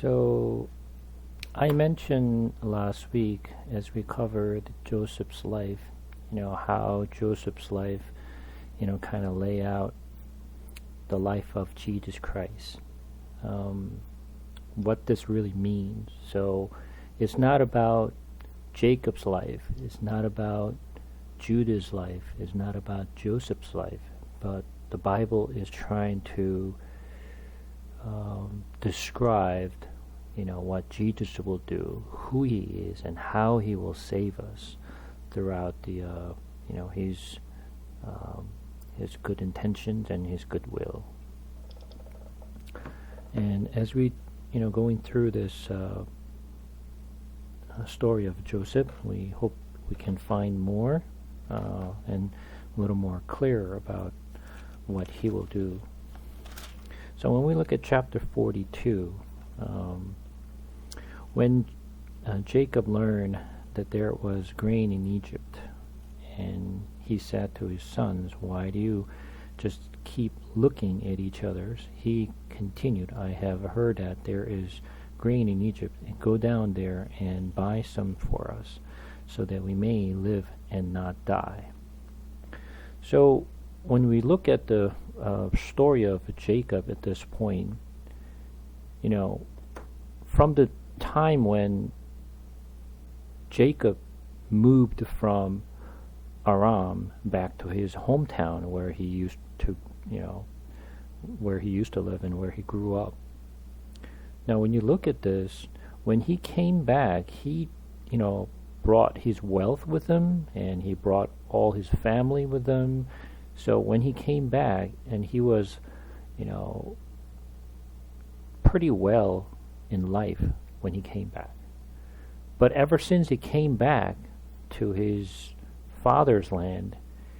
So I mentioned last week as we covered Joseph's life, how Joseph's life, kind of lay out the life of Jesus Christ. What this really means. So it's not about Jacob's life. It's not about Judah's life. It's not about Joseph's life. But the Bible is trying to describe, what Jesus will do, who he is, and how he will save us throughout the, his good intentions and his goodwill. And as we, going through this story of Joseph, we hope we can find more and a little more clear about what he will do. So when we look at chapter 42, when Jacob learned that there was grain in Egypt, and he said to his sons, "Why do you just keep looking at each other's?" He continued, "I have heard that there is grain in Egypt, and go down there and buy some for us, so that we may live and not die." So when we look at the story of Jacob at this point, from the time when Jacob moved from Aram back to his hometown where he used to, live and where he grew up. Now, when you look at this, when he came back, he, brought his wealth with him, and he brought all his family with him. So when he came back, and he was, pretty well in life when he came back. But ever since he came back to his father's land,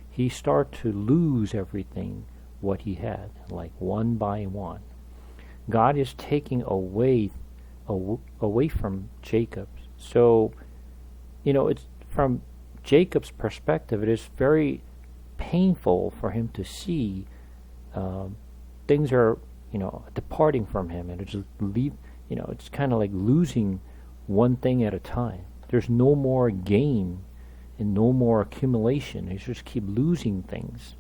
he started to lose everything what he had, like one by one. God is taking away from Jacob. So, it's from Jacob's perspective, it is very painful for him to see things are, departing from him, and it's kind of like losing one thing at a time. There's no more gain and no more accumulation. He just keep losing things.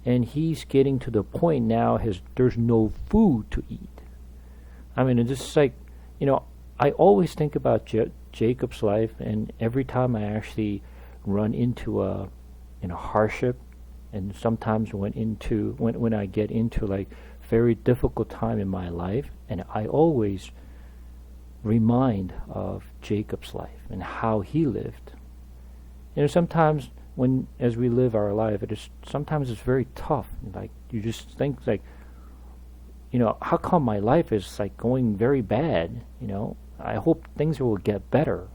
And he's getting to the point now there's no food to eat. I mean, it's just like, I always think about Jacob's life, and every time I actually run into a hardship, and sometimes when I get into like very difficult time in my life, and I always remind of Jacob's life and how he lived. Sometimes as we live our life, sometimes it's very tough. Like, you just think like, how come my life is like going very bad? I hope things will get better.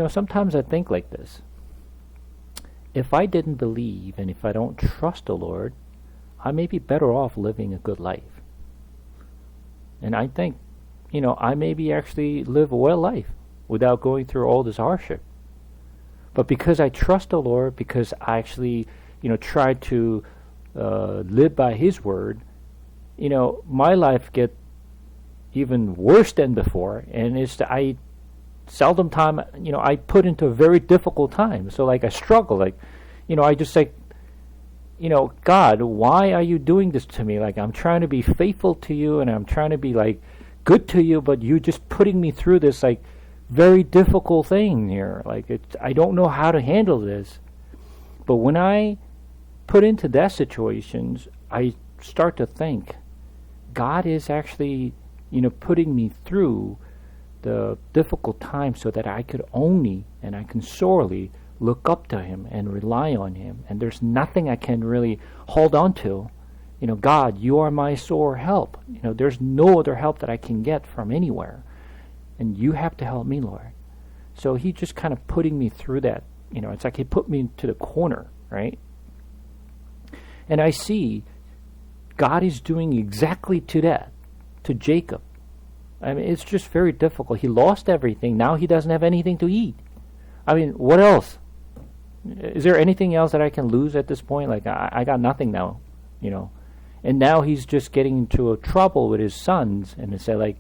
Sometimes I think like this. If I didn't believe, and if I don't trust the Lord, I may be better off living a good life. And I think, I maybe actually live a well life without going through all this hardship. But because I trust the Lord, because I actually, try to live by His word, my life get even worse than before. And I seldom time, I put into a very difficult time. So like I struggle, like, I just like, God, why are you doing this to me? Like, I'm trying to be faithful to you, and I'm trying to be like good to you, but you just putting me through this like very difficult thing here. Like, I don't know how to handle this. But when I put into that situations, I start to think God is actually, putting me through the difficult times so that I could only and I can sorely look up to Him and rely on Him. And there's nothing I can really hold on to. God, you are my sore help. There's no other help that I can get from anywhere. And you have to help me, Lord. So He just kind of putting me through that. It's like He put me to the corner, right? And I see God is doing exactly to that, to Jacob. I mean, it's just very difficult. He lost everything. Now he doesn't have anything to eat. I mean, what else? Is there anything else that I can lose at this point? Like, I got nothing now, And now he's just getting into a trouble with his sons, and they say, like,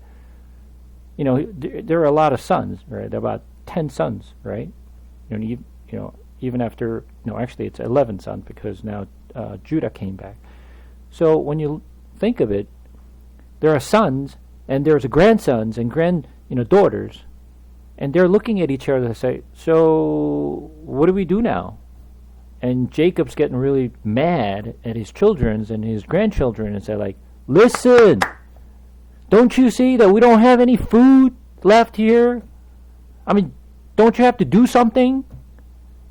there are a lot of sons, right? About 10 sons, right? Even after, no, actually it's 11 sons because now Judah came back. So when you think of it, there are sons and there's grandsons and daughters, and they're looking at each other and say, so what do we do now? And Jacob's getting really mad at his children and his grandchildren and say, like, listen, don't you see that we don't have any food left here? I mean, don't you have to do something?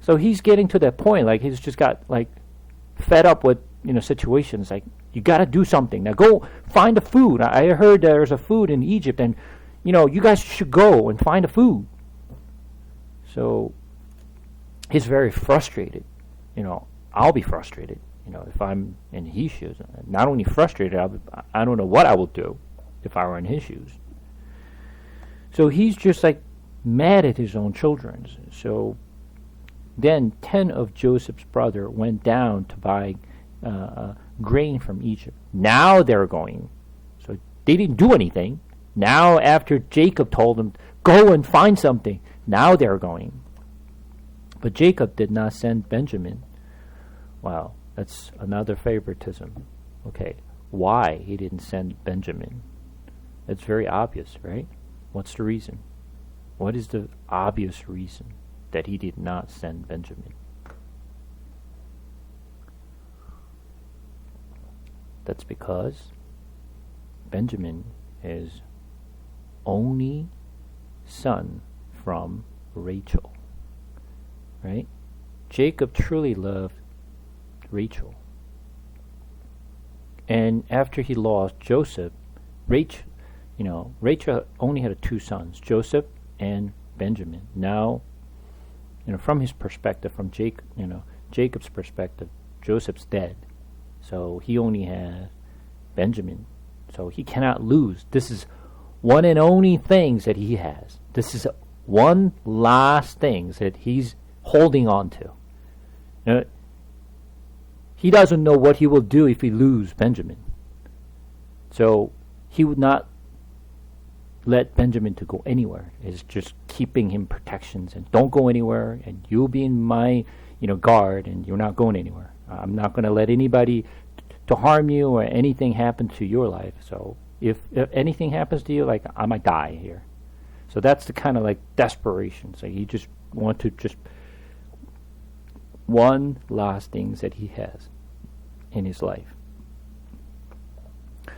So he's getting to that point, like he's just got like fed up with situations. Like, you got to do something now. Go find the food. I heard there's a food in Egypt, and you guys should go and find the food. So he's very frustrated. I'll be frustrated. If I'm in his shoes. Not only frustrated, I don't know what I will do if I were in his shoes. So he's just like mad at his own children. So then 10 of Joseph's brother went down to buy grain from Egypt. Now they're going. So they didn't do anything. Now after Jacob told them, go and find something, now they're going. But Jacob did not send Benjamin. Wow, that's another favoritism. Okay, why he didn't send Benjamin? It's very obvious, right? What's the reason? What is the obvious reason that he did not send Benjamin? That's because Benjamin is only son from Rachel, right? Jacob truly loved Rachel. And after he lost Joseph, Rachel only had 2 sons, Joseph and Benjamin. Now, from his perspective, from Jacob's perspective, Joseph's dead. So he only has Benjamin. So he cannot lose. This is one and only things that he has. This is one last thing that he's holding on to. He doesn't know what he will do if he loses Benjamin. So he would not let Benjamin to go anywhere. It's just keeping him protections and don't go anywhere, and you'll be in my guard, and you're not going anywhere. I'm not going to let anybody to harm you or anything happen to your life. So if anything happens to you, like, I might die here. So that's the kind of like desperation. So he just want to just one last things that he has in his life.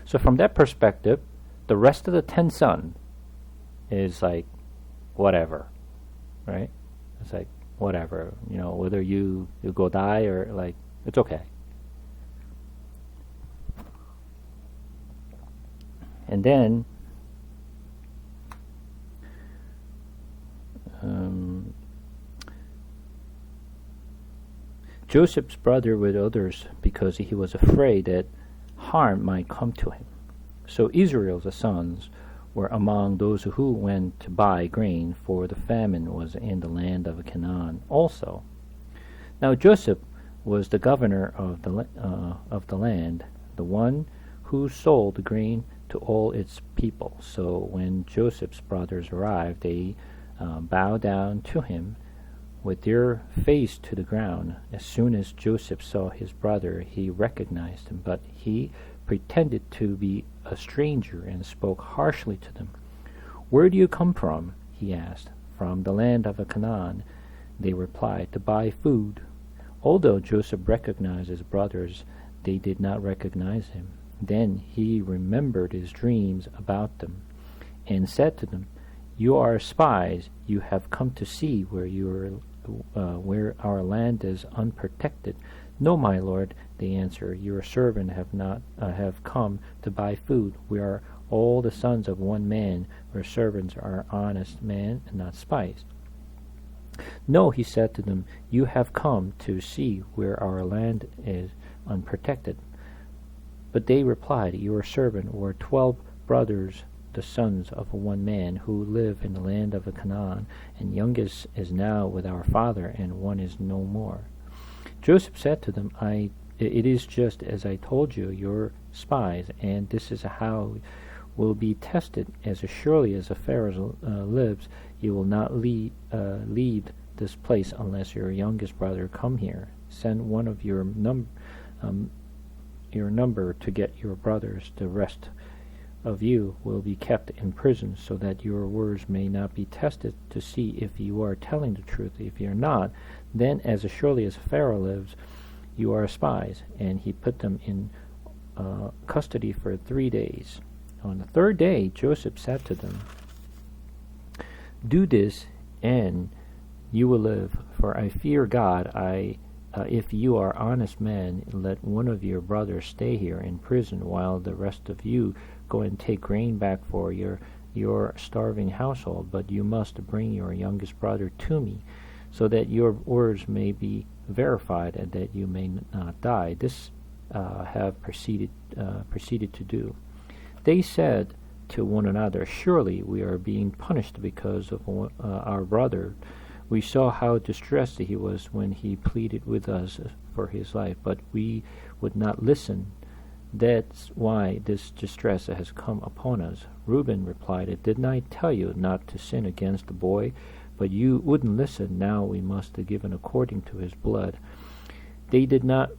So from that perspective, the rest of the 10 sons is like whatever, right? It's like whatever, whether you go die or like, it's okay. And then Joseph's brother with others, because he was afraid that harm might come to him. So Israel's sons were among those who went to buy grain, for the famine was in the land of Canaan also. Now Joseph was the governor of the land, the one who sold the grain to all its people. So when Joseph's brothers arrived, they bowed down to him with their face to the ground. As soon as Joseph saw his brother, he recognized him, but he pretended to be a stranger and spoke harshly to them. "Where do you come from?" he asked. "From the land of Canaan," they replied, "to buy food." Although Joseph recognized his brothers, they did not recognize him. Then he remembered his dreams about them and said to them, "You are spies. You have come to see where our land is unprotected." "No, my lord," they answered. "Your servant have come to buy food. We are all the sons of one man. Our servants are honest men and not spies." "No," he said to them, "you have come to see where our land is unprotected." But they replied, "Your servant were 12 brothers, the sons of one man, who live in the land of Canaan, and youngest is now with our father, and one is no more." Joseph said to them, "It is just as I told you, you're spies, and this is how will be tested. As surely as the Pharaoh lives, you will not leave this place unless your youngest brother come here. Send one of your number to get your brothers. The rest of you will be kept in prison, so that your words may not be tested to see if you are telling the truth. If you are not, then as surely as Pharaoh lives, you are spies. And he put them in custody for 3 days. On the third day, Joseph said to them, "Do this, and you will live. For I fear God. If you are honest men, let one of your brothers stay here in prison, while the rest of you go and take grain back for your starving household. But you must bring your youngest brother to me, so that your words may be verified, and that you may not die." This have proceeded to do. They said to one another, "Surely we are being punished because of our brother. We saw how distressed he was when he pleaded with us for his life, but we would not listen. That's why this distress has come upon us." Reuben replied, "Didn't I tell you not to sin against the boy? But you wouldn't listen. Now we must be given according to his blood." They did not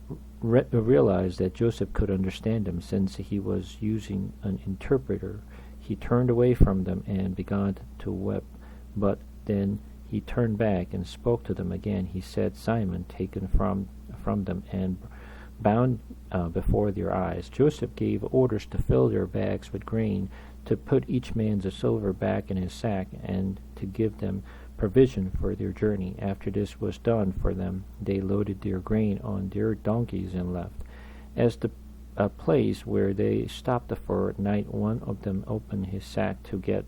realize that Joseph could understand them, since he was using an interpreter. He turned away from them and began to weep. But then he turned back and spoke to them again. He said, "Simon, taken from them and bound before their eyes." Joseph gave orders to fill their bags with grain, to put each man's silver back in his sack, and to give them provision for their journey. After this was done for them, they loaded their grain on their donkeys and left. As the place where they stopped for night, one of them opened his sack to get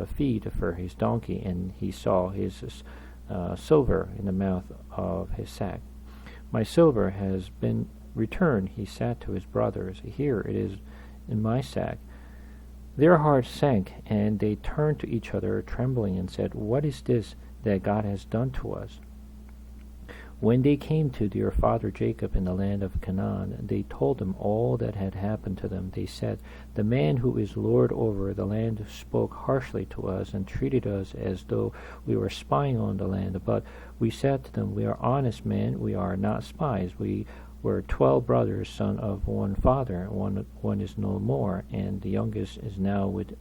feed for his donkey, and he saw his silver in the mouth of his sack. "My silver has been returned," he said to his brothers. "Here it is in my sack." Their hearts sank, and they turned to each other, trembling, and said, "What is this that God has done to us?" When they came to their father Jacob in the land of Canaan, they told him all that had happened to them. They said, "The man who is Lord over the land spoke harshly to us and treated us as though we were spying on the land. But we said to them, 'We are honest men, we are not spies. We were 12 brothers, son of one father. One is no more, and the youngest is now with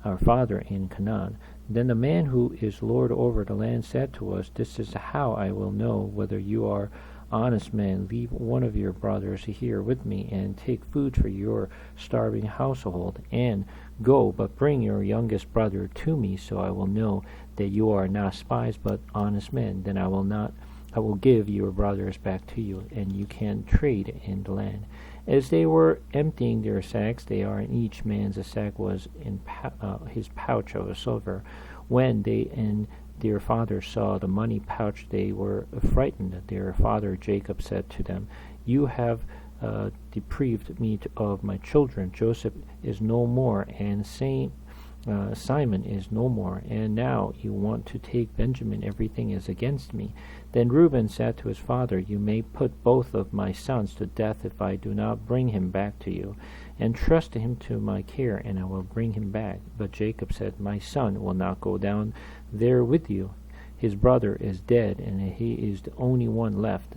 our father in Canaan.' Then the man who is Lord over the land said to us, 'This is how I will know whether you are honest men. Leave one of your brothers here with me, and take food for your starving household, and go, but bring your youngest brother to me, so I will know that you are not spies, but honest men. Then I will give your brothers back to you, and you can trade in the land.' As they were emptying their sacks, each man's sack was in his pouch of silver. When they and their father saw the money pouch, they were frightened. Their father Jacob said to them, 'You have deprived me of my children. Joseph is no more, and Simon is no more, and now you want to take Benjamin. Everything is against me.' Then Reuben said to his father, 'You may put both of my sons to death if I do not bring him back to you. Entrust him to my care, and I will bring him back.' But Jacob said, 'My son will not go down there with you. His brother is dead, and he is the only one left.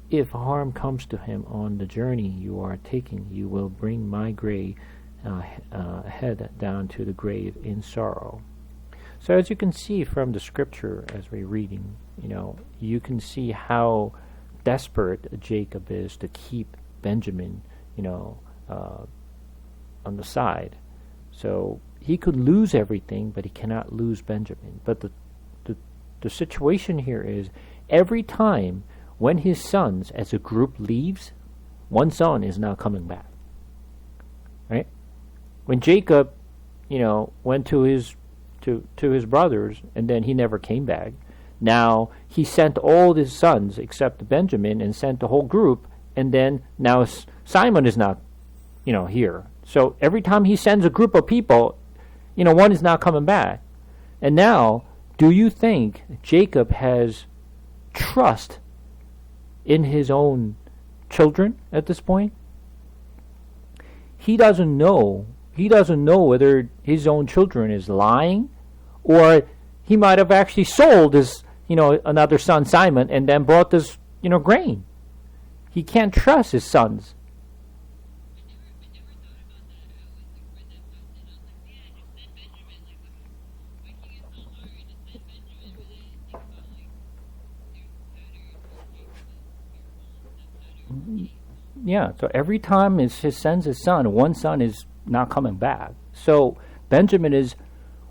If harm comes to him on the journey you are taking, you will bring my gray head down to the grave in sorrow.'" So as you can see from the scripture as we're reading, you can see how desperate Jacob is to keep Benjamin, on the side. So he could lose everything, but he cannot lose Benjamin. But the situation here is, every time when his sons as a group leaves, one son is not coming back. Right? When Jacob, went to his brothers, and then he never came back. Now he sent all his sons except Benjamin, and sent the whole group, and then now Simon is not, here. So every time he sends a group of people, one is not coming back. And now, do you think Jacob has trust in his own children at this point? He doesn't know he doesn't know whether his own children is lying, or he might have actually sold his, another son Simon, and then brought this, grain. He can't trust his sons. Yeah, so every time he sends his son, one son is not coming back. So Benjamin is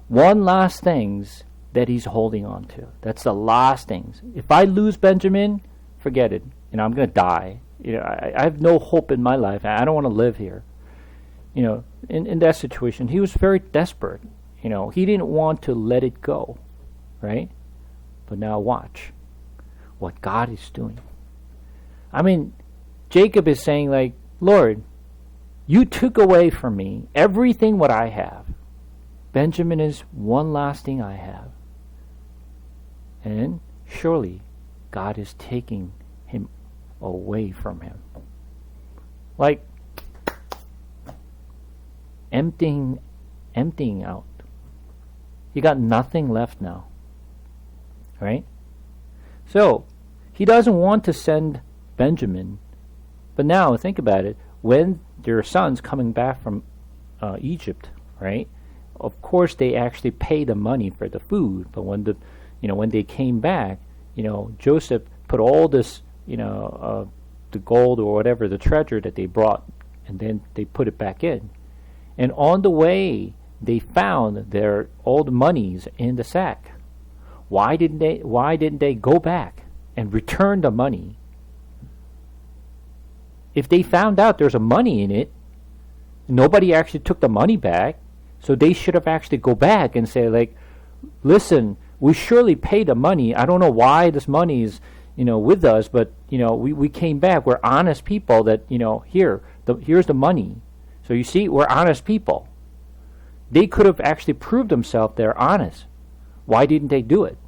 one last things that he's holding on to. That's the last things. If I lose Benjamin, forget it. I'm going to die. I have no hope in my life. I don't want to live here. In that situation, he was very desperate. He didn't want to let it go, right? But now watch what God is doing. I mean, Jacob is saying, like, Lord, you took away from me everything what I have. Benjamin is one last thing I have. And surely God is taking him away from him. Like emptying out. He got nothing left now. Right? So, he doesn't want to send Benjamin. But now, think about it. When their sons coming back from Egypt, right? Of course, they actually pay the money for the food. But when when they came back, Joseph put all this, the gold or whatever, the treasure that they brought, and then they put it back in. And on the way, they found their old monies in the sack. Why didn't they go back and return the money? If they found out there's a money in it, nobody actually took the money back, so they should have actually go back and say, like, listen, we surely paid the money. I don't know why this money is, with us, but, we came back. We're honest people that, here's the money. So you see, we're honest people. They could have actually proved themselves they're honest. Why didn't they do it?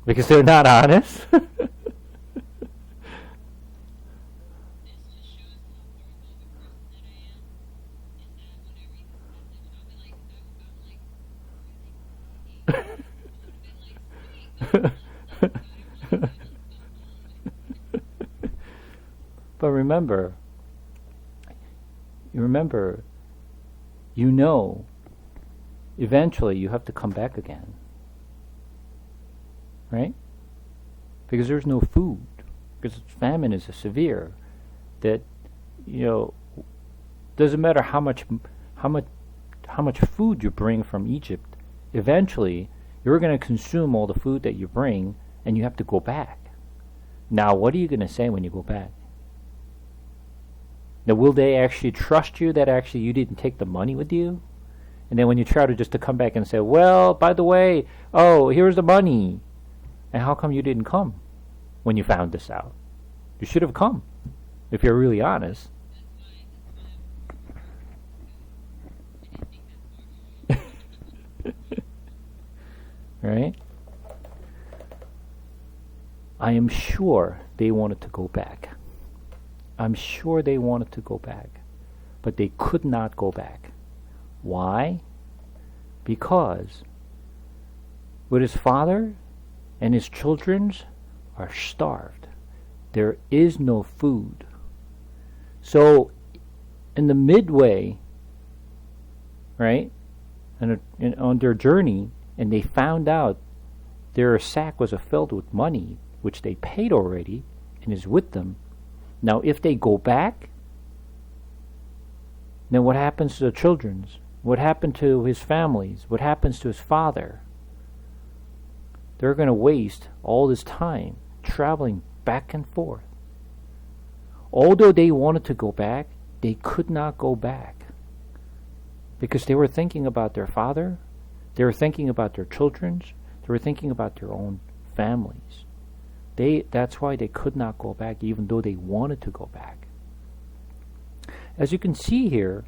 Because they're not honest? But remember, eventually you have to come back again. Right? Because there's no food. Because famine is severe. That, doesn't matter how much food you bring from Egypt, eventually you're going to consume all the food that you bring, and you have to go back. Now, what are you going to say when you go back? Now, will they actually trust you that actually you didn't take the money with you? And then when you try to come back and say, well, by the way, here's the money. And how come you didn't come when you found this out? You should have come, if you're really honest. Right? I am sure they wanted to go back. But they could not go back. Why? Because with his father and his children are starved. There is no food. So in the midway, right, and on their journey, and they found out their sack was filled with money, which they paid already, and is with them. Now, if they go back, then what happens to the children? What happened to his families? What happens to his father? They're going to waste all this time traveling back and forth. Although they wanted to go back, they could not go back because they were thinking about their father, they were thinking about their children, they were thinking about their own families. That's why they could not go back, even though they wanted to go back. As you can see here,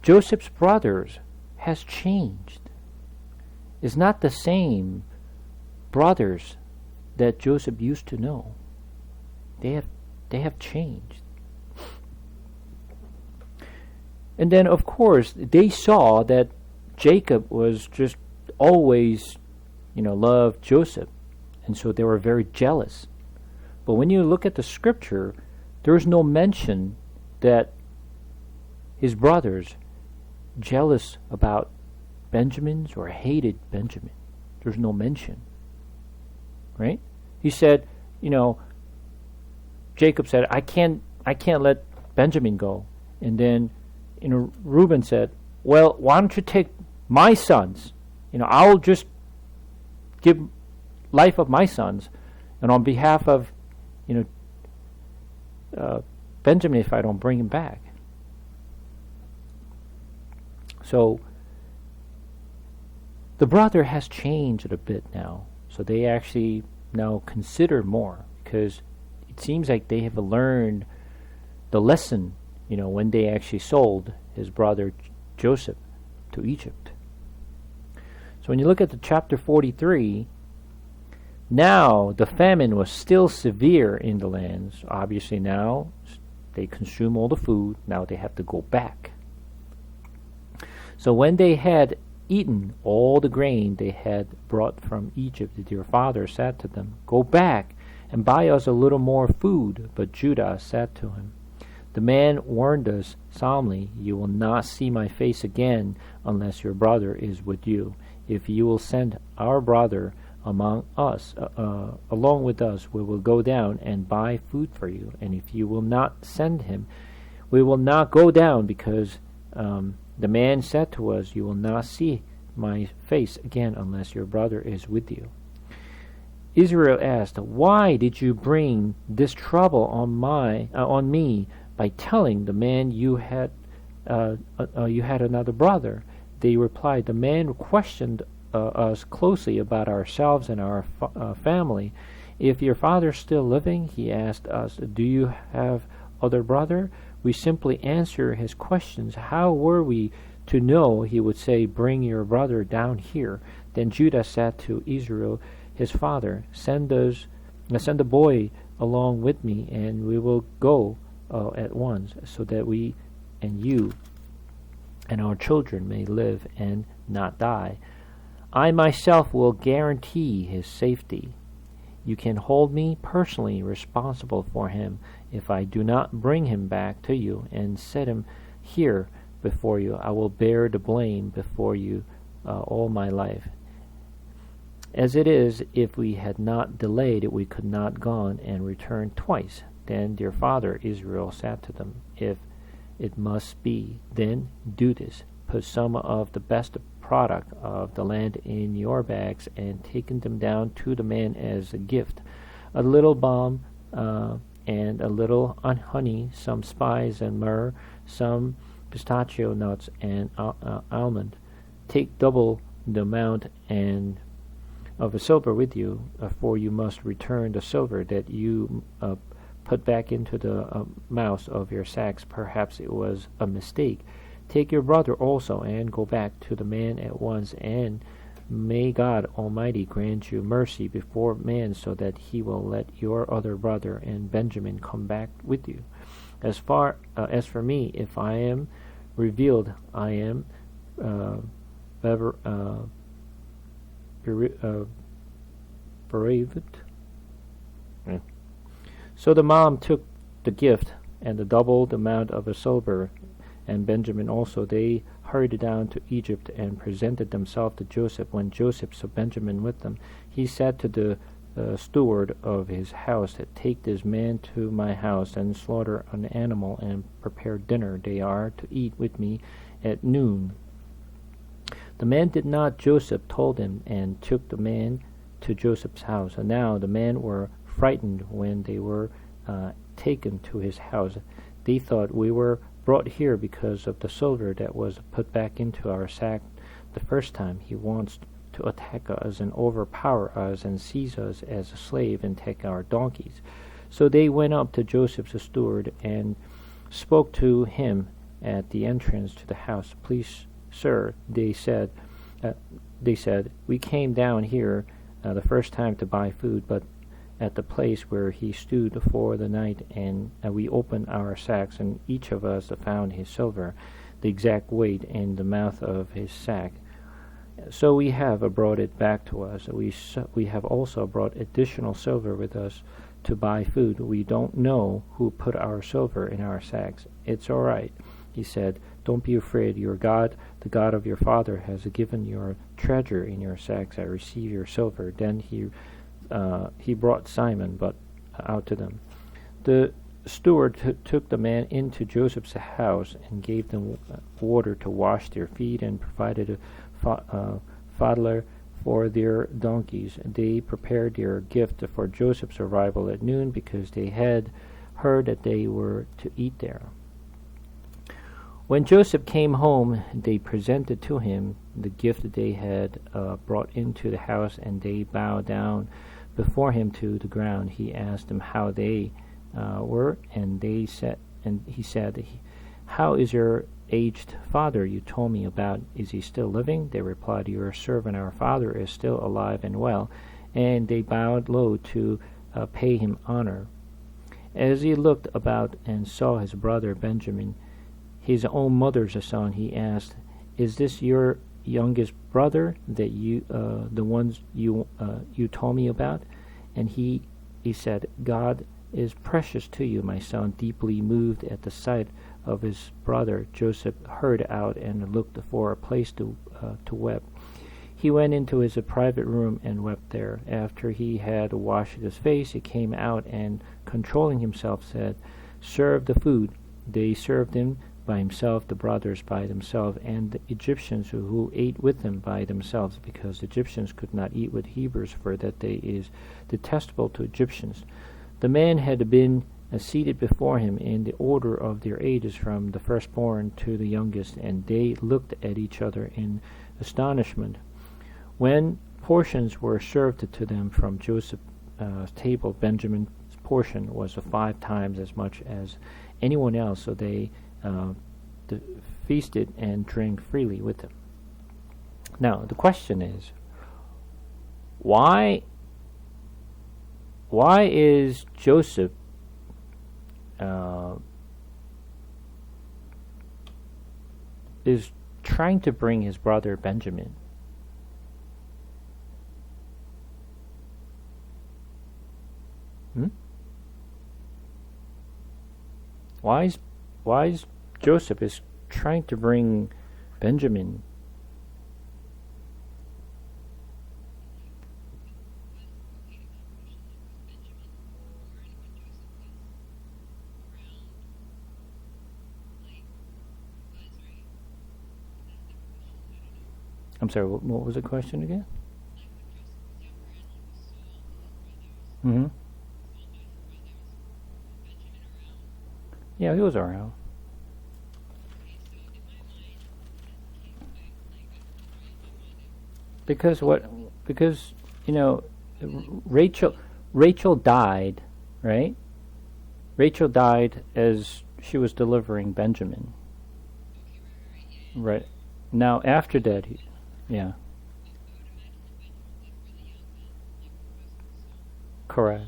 Joseph's brothers has changed. It's not the same brothers that Joseph used to know. They have They have changed. And then, of course, they saw that Jacob was just always, loved Joseph. And so they were very jealous. But when you look at the scripture, there's no mention that his brothers jealous about Benjamin's or hated Benjamin. There's no mention. Right? He said, Jacob said, I can't let Benjamin go. And then, Reuben said, well, why don't you take my sons? I'll just give life of my sons, and on behalf of, Benjamin, if I don't bring him back. So the brother has changed a bit now. So they actually now consider more, because it seems like they have learned the lesson, when they actually sold his brother Joseph to Egypt. So when you look at the chapter 43, now the famine was still severe in the lands. Obviously now they consume all the food. Now they have to go back. So when they had eaten all the grain they had brought from Egypt, their father said to them, go back and buy us a little more food. But Judah said to him, the man warned us solemnly, you will not see my face again unless your brother is with you. If you will send our brother along with us, we will go down and buy food for you. And if you will not send him, we will not go down, because the man said to us, you will not see my face again unless your brother is with you. Israel asked, why did you bring this trouble on me by telling the man you had another brother? They replied, the man questioned us closely about ourselves and our family. If your father is still living, he asked us, do you have other brother? We simply answer his questions. How were we to know? He would say, bring your brother down here. Then Judah said to Israel, his father, send the boy along with me, and we will go at once, so that we and you and our children may live and not die. I myself will guarantee his safety. You can hold me personally responsible for him if I do not bring him back to you and set him here before you. I will bear the blame before you all my life. As it is, if we had not delayed, we could not gone and returned twice. Then their father Israel said to them, if it must be, then do this. Put some of the best product of the land in your bags and take them down to the man as a gift. A little balm and a little honey, some spice and myrrh, some pistachio nuts and almond. Take double the amount and of a silver with you, for you must return the silver that you put back into the mouths of your sacks. Perhaps it was a mistake. Take your brother also, and go back to the man at once, and may God Almighty grant you mercy before man, so that he will let your other brother and Benjamin come back with you. As for me, if I am revealed, I am bereaved. So the mom took the gift and the doubled amount of a silver, and Benjamin also. They hurried down to Egypt and presented themselves to Joseph. When Joseph saw Benjamin with them, he said to the steward of his house, take this man to my house and slaughter an animal and prepare dinner. They are to eat with me at noon. The man did not. Joseph told him, and took the man to Joseph's house. And now the men were frightened when they were taken to his house. They thought, we were brought here because of the silver that was put back into our sack the first time. He wants to attack us and overpower us and seize us as a slave and take our donkeys. So they went up to Joseph's steward and spoke to him at the entrance to the house. Please, sir, they said, we came down here the first time to buy food, but at the place where he stood for the night, and we opened our sacks, and each of us found his silver, the exact weight in the mouth of his sack. So we have brought it back to us. We have also brought additional silver with us to buy food. We don't know who put our silver in our sacks. It's all right, he said. Don't be afraid. Your God, the God of your father, has given your treasure in your sacks. I receive your silver. Then he brought Simon but out to them. The steward took the man into Joseph's house and gave them water to wash their feet and provided a fodder for their donkeys. They prepared their gift for Joseph's arrival at noon because they had heard that they were to eat there. When Joseph came home, they presented to him the gift that they had brought into the house, and they bowed down before him to the ground. He asked them how they were, and he said, "How is your aged father you told me about? Is he still living?" They replied, "Your servant, our father, is still alive and well." And they bowed low to pay him honor. As he looked about and saw his brother Benjamin, his own mother's son, he asked, "Is this your youngest brother that the ones you told me about?" And he said, "God is precious to you, my son." Deeply moved at the sight of his brother, Joseph hurried out and looked for a place to weep. He went into his private room and wept there. After he had washed his face, he came out and, controlling himself, said, "Serve the food." They served him by himself, the brothers by themselves, and the Egyptians who ate with them by themselves, because the Egyptians could not eat with Hebrews, for that day is detestable to Egyptians. The men had been seated before him in the order of their ages, from the firstborn to the youngest, and they looked at each other in astonishment. When portions were served to them from Joseph's table, Benjamin's portion was 5 times as much as anyone else, so they feasted and drank freely with him. Now, the question is, why is Joseph is trying to bring his brother Benjamin? Why is Joseph is trying to bring Benjamin? I'm sorry, what was the question again? Mm-hmm. Yeah, he was around. Because what? Because Rachel died, right? Rachel died as she was delivering Benjamin. Right. Now after that, yeah, correct.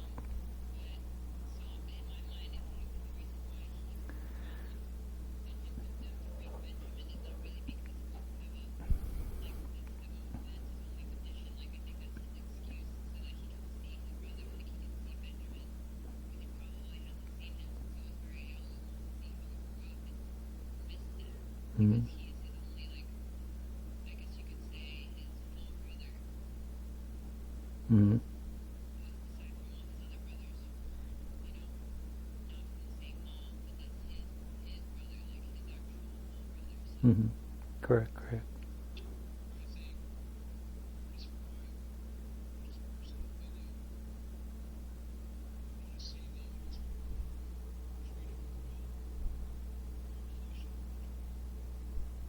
Mm-hmm. Mm-hmm. Mm-hmm. Correct. Correct.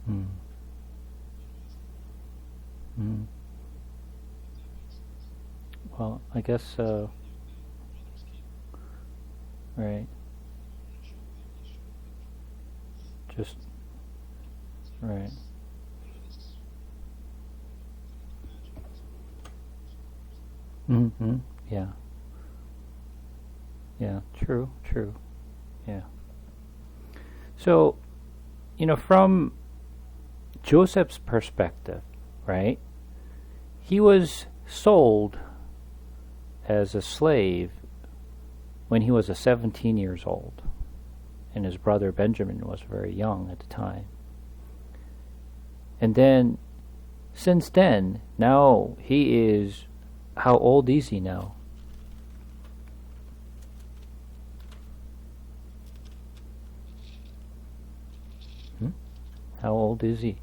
Mm-hmm. Mm-hmm. Well, I guess. Right. Just right. Mm-hmm. Yeah. Yeah, true, true. Yeah. So, from Joseph's perspective, right? He was sold as a slave when he was 17 years old, and his brother Benjamin was very young at the time. And then, since then, now he is, how old is he now? Hmm? How old is he?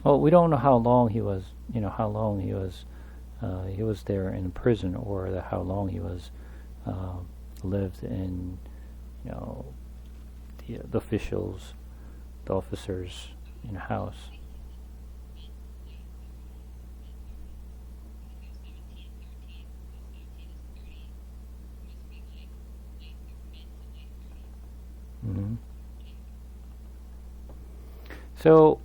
Well, we don't know how long he was, he was there in prison, or how long he was uh, lived in, you know, the officials, the officers in the house. Hmm. So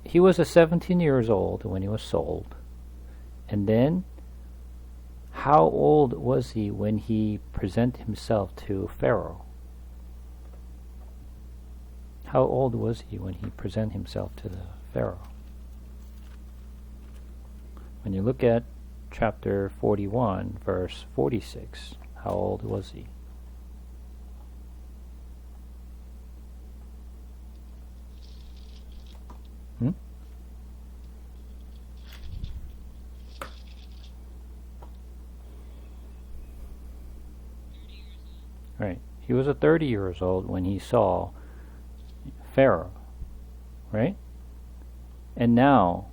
he was 17 years old when he was sold, and then how old was he when he presented himself to Pharaoh? How old was he when he presented himself to the Pharaoh? When you look at chapter 41, verse 46, how old was he? Hmm? Right. He was 30 years old when he saw Pharaoh, right? And now,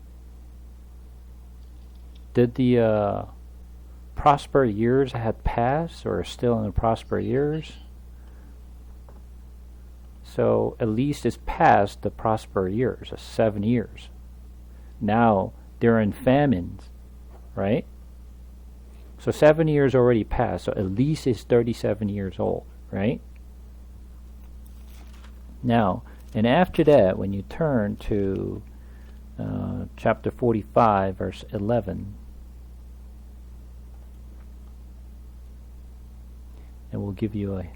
did the prosper years had passed, or still in the prosper years? So at least it's past the prosper years, 7 years. Now they're in famines, right? So 7 years already passed, so at least it's 37 years old, right? Now, and after that, when you turn to chapter 45, verse 11, and we'll give you a,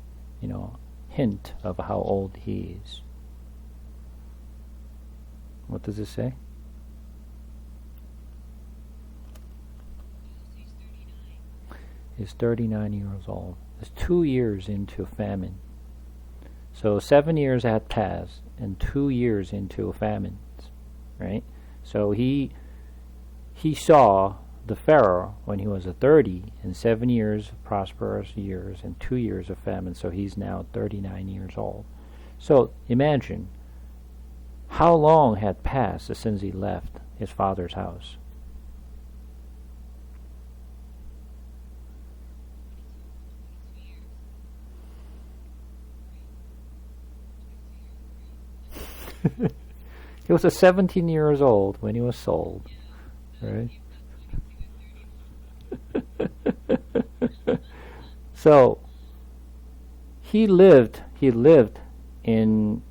hint of how old he is. What does it say? He's 39 years old. It's 2 years into famine. So 7 years had passed, and 2 years into famines, right? So he saw the Pharaoh when he was 30, and 7 years of prosperous years, and 2 years of famine. So he's now 39 years old. So imagine how long had passed since he left his father's house. He was 17 years old when he was sold, right? So he lived in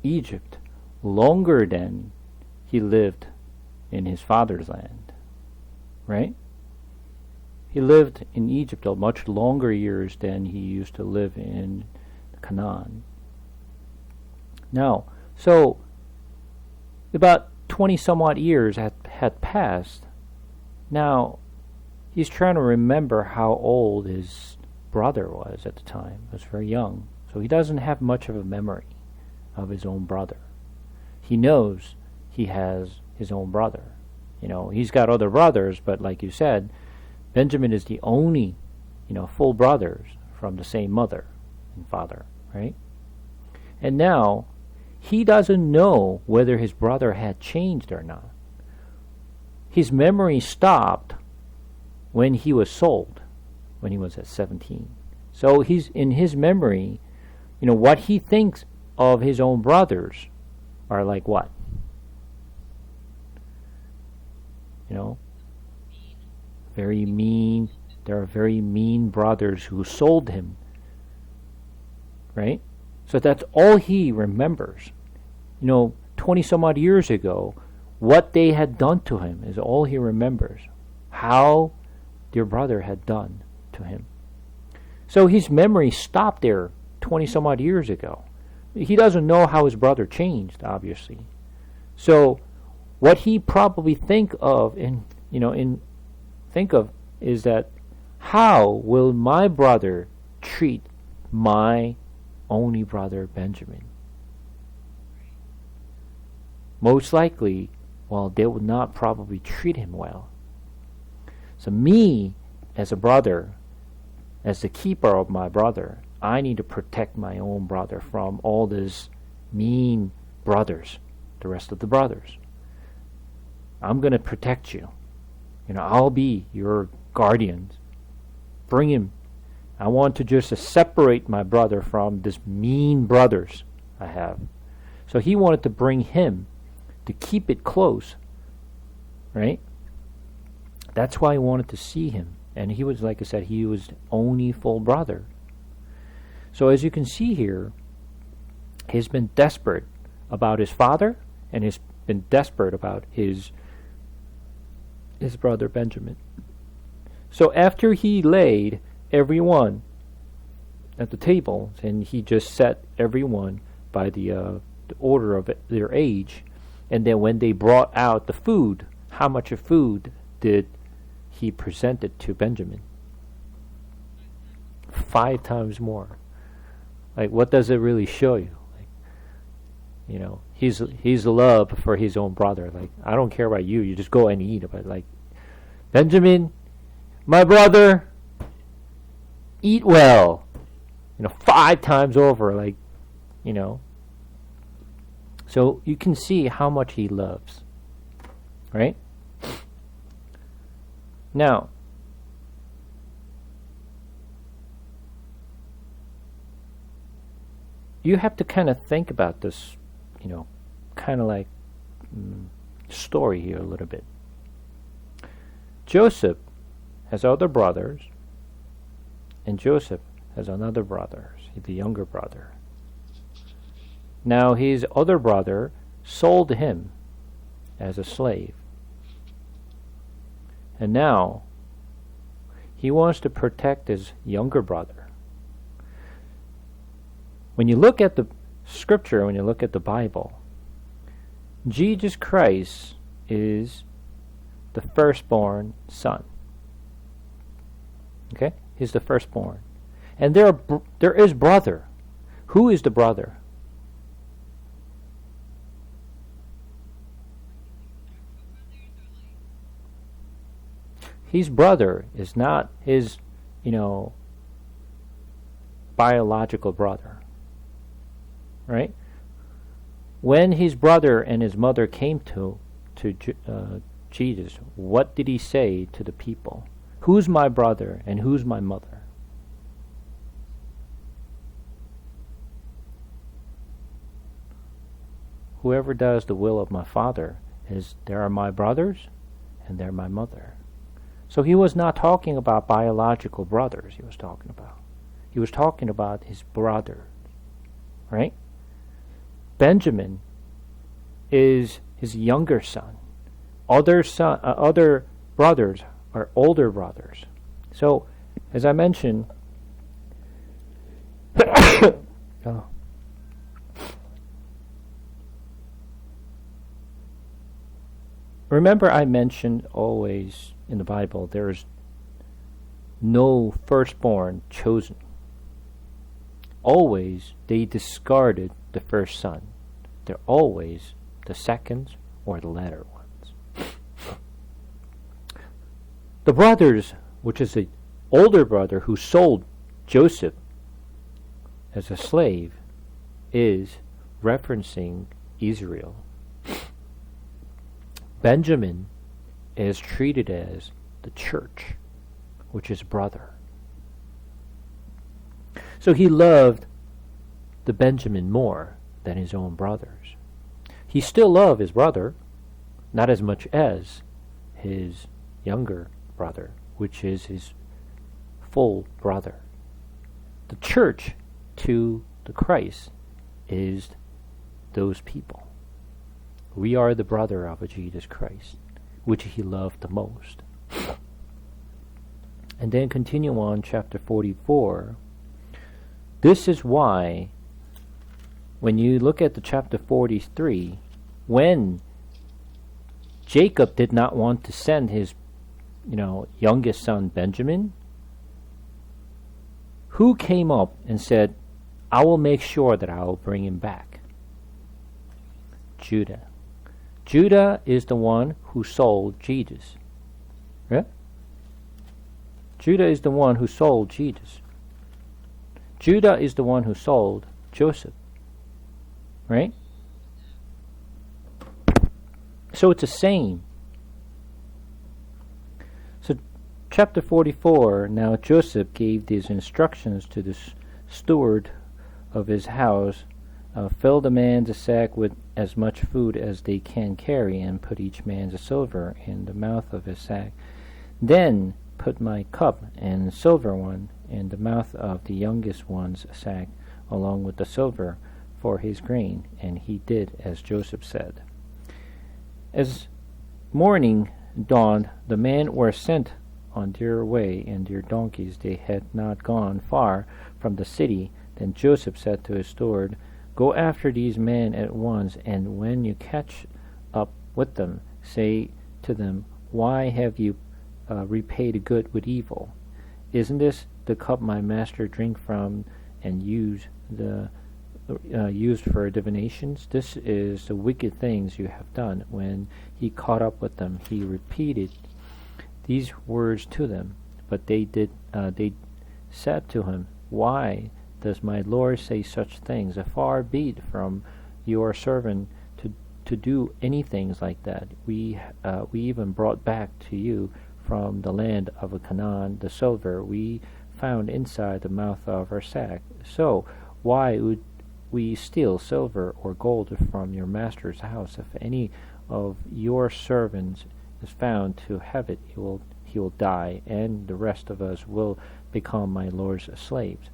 Egypt longer than he lived in his father's land, right? He lived in Egypt a much longer years than he used to live in Canaan. Now, so about 20 somewhat years had passed. Now, he's trying to remember how old his brother was at the time. He was very young. So he doesn't have much of a memory of his own brother. He knows he has his own brother. He's got other brothers, but like you said, Benjamin is the only, full brothers from the same mother and father, right? And now, he doesn't know whether his brother had changed or not. His memory stopped when he was sold, when he was at 17. So he's in his memory, what he thinks of his own brothers are like what? very mean. There are very mean brothers who sold him. Right? So that's all he remembers. 20 some odd years ago, what they had done to him is all he remembers. How their brother had done to him. So his memory stopped there 20 some odd years ago. He doesn't know how his brother changed, obviously. So what he probably think of is that how will my brother treat my only brother Benjamin? Most likely, they would not probably treat him well. So me, as a brother, as the keeper of my brother, I need to protect my own brother from all these mean brothers, the rest of the brothers. I'm going to protect you. I'll be your guardian. Bring him. I want to just separate my brother from these mean brothers I have. So he wanted to bring him to keep it close, right? That's why I wanted to see him. And he was, like I said, he was only full brother. So as you can see here, he's been desperate about his father, and he's been desperate about his brother Benjamin. So after he laid everyone at the table, and he just set everyone by the order of their age, and then when they brought out the food, how much of food did he present it to Benjamin? 5 times more. Like, what does it really show you? He's love for his own brother. Like, I don't care about you. You just go and eat. But like, Benjamin, my brother, eat well. 5 times over. Like, So you can see how much he loves. Right? Now, you have to kind of think about this, kind of like story here a little bit. Joseph has other brothers, and Joseph has another brother, the younger brother. Now his other brother sold him as a slave. And now he wants to protect his younger brother. When you look at the scripture, when you look at the Bible, Jesus Christ is the firstborn son. Okay? He's the firstborn. And there is brother. Who is the brother? His brother is not his, biological brother. Right? When his brother and his mother came to Jesus, what did he say to the people? Who's my brother and who's my mother? Whoever does the will of my Father, there are my brothers and they're my mother. So he was not talking about biological brothers he was talking about. He was talking about his brothers. Right? Benjamin is his younger son. Other brothers are older brothers. So, as I mentioned, remember I mentioned always in the Bible there is no firstborn chosen. Always they discarded the first son. They're always the seconds or the latter ones. The brothers, which is the older brother who sold Joseph as a slave, is referencing Israel. Benjamin is treated as the church, which is brother. So he loved the Benjamin more than his own brothers. He still loved his brother, not as much as his younger brother which is his full brother. The church to the Christ is those people. We are the brother of Jesus Christ, which he loved the most. And then continue on, chapter 44. This is why, when you look at the chapter 43, when Jacob did not want to send his, youngest son Benjamin, who came up and said, I will make sure that I will bring him back? Judah. Judah is the one who sold Jesus. Yeah? Judah is the one who sold Jesus. Judah is the one who sold Joseph. Right? So it's the same. So chapter 44, now Joseph gave these instructions to the steward of his house. Fill the man's sack with as much food as they can carry, and put each man's silver in the mouth of his sack. Then put my cup and silver one in the mouth of the youngest one's sack, along with the silver for his grain. And he did as Joseph said. As morning dawned, the men were sent on their way in their donkeys. They had not gone far from the city. Then Joseph said to his steward, Go after these men at once, and when you catch up with them, say to them, Why have you repaid good with evil? Isn't this the cup my master drank from and used for divinations? This is the wicked things you have done. When he caught up with them, he repeated these words to them. But they said to him, Why does my Lord say such things? Far be it from your servant to do anything like that. We even brought back to you from the land of Canaan the silver we found inside the mouth of our sack. So why would we steal silver or gold from your master's house? If any of your servants is found to have it, he will die, and the rest of us will become my Lord's slaves.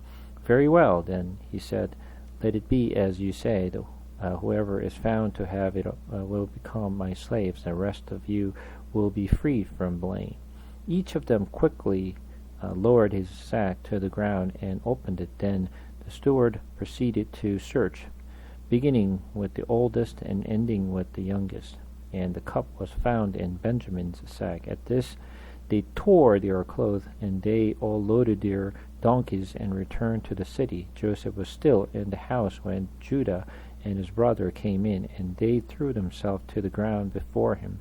Very well, then, he said, let it be as you say. Whoever is found to have it will become my slaves. The rest of you will be free from blame. Each of them quickly lowered his sack to the ground and opened it. Then the steward proceeded to search, beginning with the oldest and ending with the youngest. And the cup was found in Benjamin's sack. At this they tore their clothes, and they all loaded their donkeys and returned to the city. Joseph was still in the house when Judah and his brother came in, and they threw themselves to the ground before him.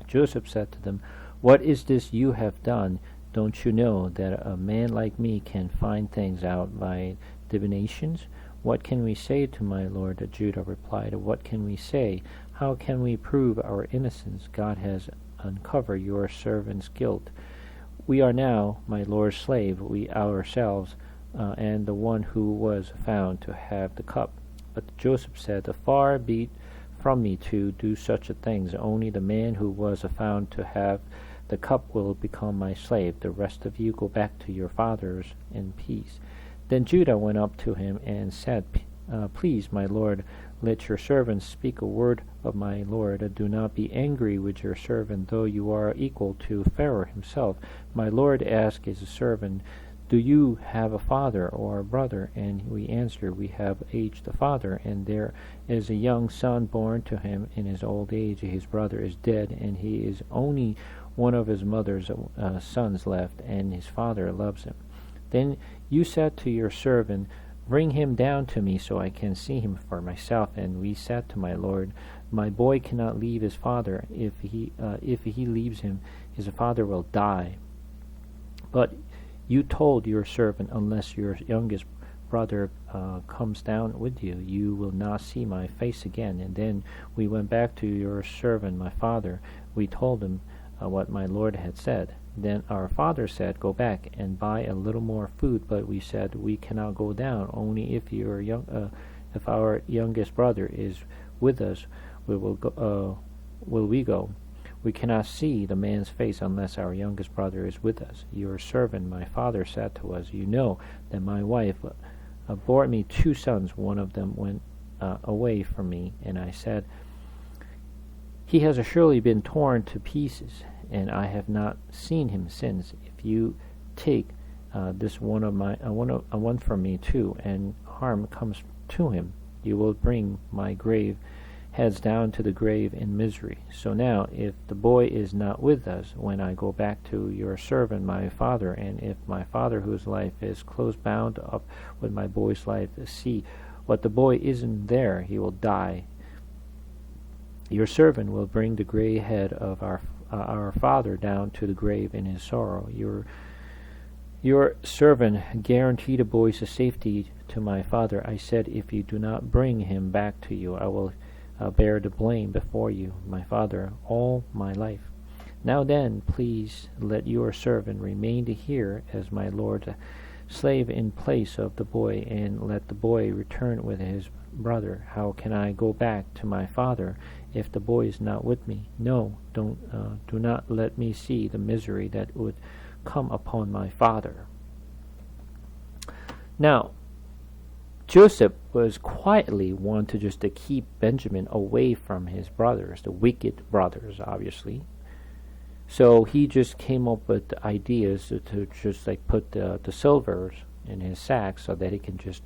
Joseph said to them, What is this you have done? Don't you know that a man like me can find things out by divinations? What can we say to my lord? Judah replied, What can we say? How can we prove our innocence? God has uncovered your servant's guilt. We are now my lord's slave, we ourselves, and the one who was found to have the cup. But Joseph said, Far be it from me to do such a thing. Only the man who was found to have the cup will become my slave. The rest of you go back to your fathers in peace. Then Judah went up to him and said, Please, my lord, let your servant speak a word of my lord. Do not be angry with your servant, though you are equal to Pharaoh himself. My lord asked his servant, Do you have a father or a brother? And we answer, We have aged father, and there is a young son born to him in his old age. His brother is dead, and he is only one of his mother's sons left, and his father loves him. Then you said to your servant, Bring him down to me so I can see him for myself. And we said to my lord, My boy cannot leave his father. If he leaves him, his father will die. But you told your servant, Unless your youngest brother comes down with you, you will not see my face again. And then we went back to your servant, my father. We told him what my lord had said. Then our father said, Go back and buy a little more food. But we said, We cannot go down. Only if if our youngest brother is with us, will we go. We cannot see the man's face unless our youngest brother is with us. Your servant, my father, said to us, you know that my wife bore me 2 sons. One of them went away from me, and I said, he has surely been torn to pieces, and I have not seen him since. If you take this one from me too, and harm comes to him, you will bring my grave heads down to the grave in misery. So now, if the boy is not with us when I go back to your servant my father, and if my father, whose life is close bound up with my boy's life, see what the boy isn't there, he will die. Your servant will bring the gray head of our father down to the grave in his sorrow. Your servant guaranteed the boy's safety to my father. I said, if you do not bring him back to you, I will bear the blame before you, my father, all my life. Now then, please let your servant remain here as my lord's slave in place of the boy, and let the boy return with his brother. How can I go back to my father if the boy is not with me? No, do not let me see the misery that would come upon my father. Now, Joseph was quietly wanted just to keep Benjamin away from his brothers, the wicked brothers, obviously. So he just came up with ideas to just like put the silvers in his sack so that he can just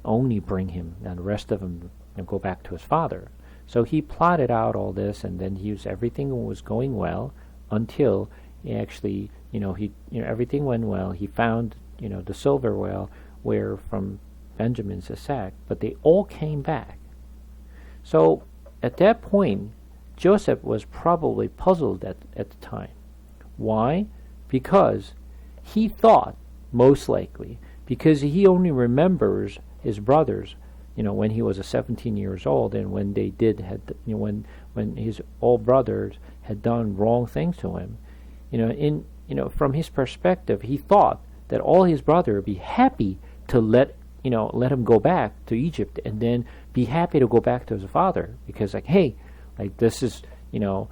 only bring him and the rest of them and go back to his father. So he plotted out all this, and then everything was going well until he actually, everything went well. He found, the silver well where from Benjamin's sack, but they all came back. So at that point, Joseph was probably puzzled at the time. Why? Because he thought, most likely, because he only remembers his brothers, when he was 17 years old, and when they when his old brothers had done wrong things to him, from his perspective, he thought that all his brothers would be happy to let him go back to Egypt, and then be happy to go back to his father, because this is, the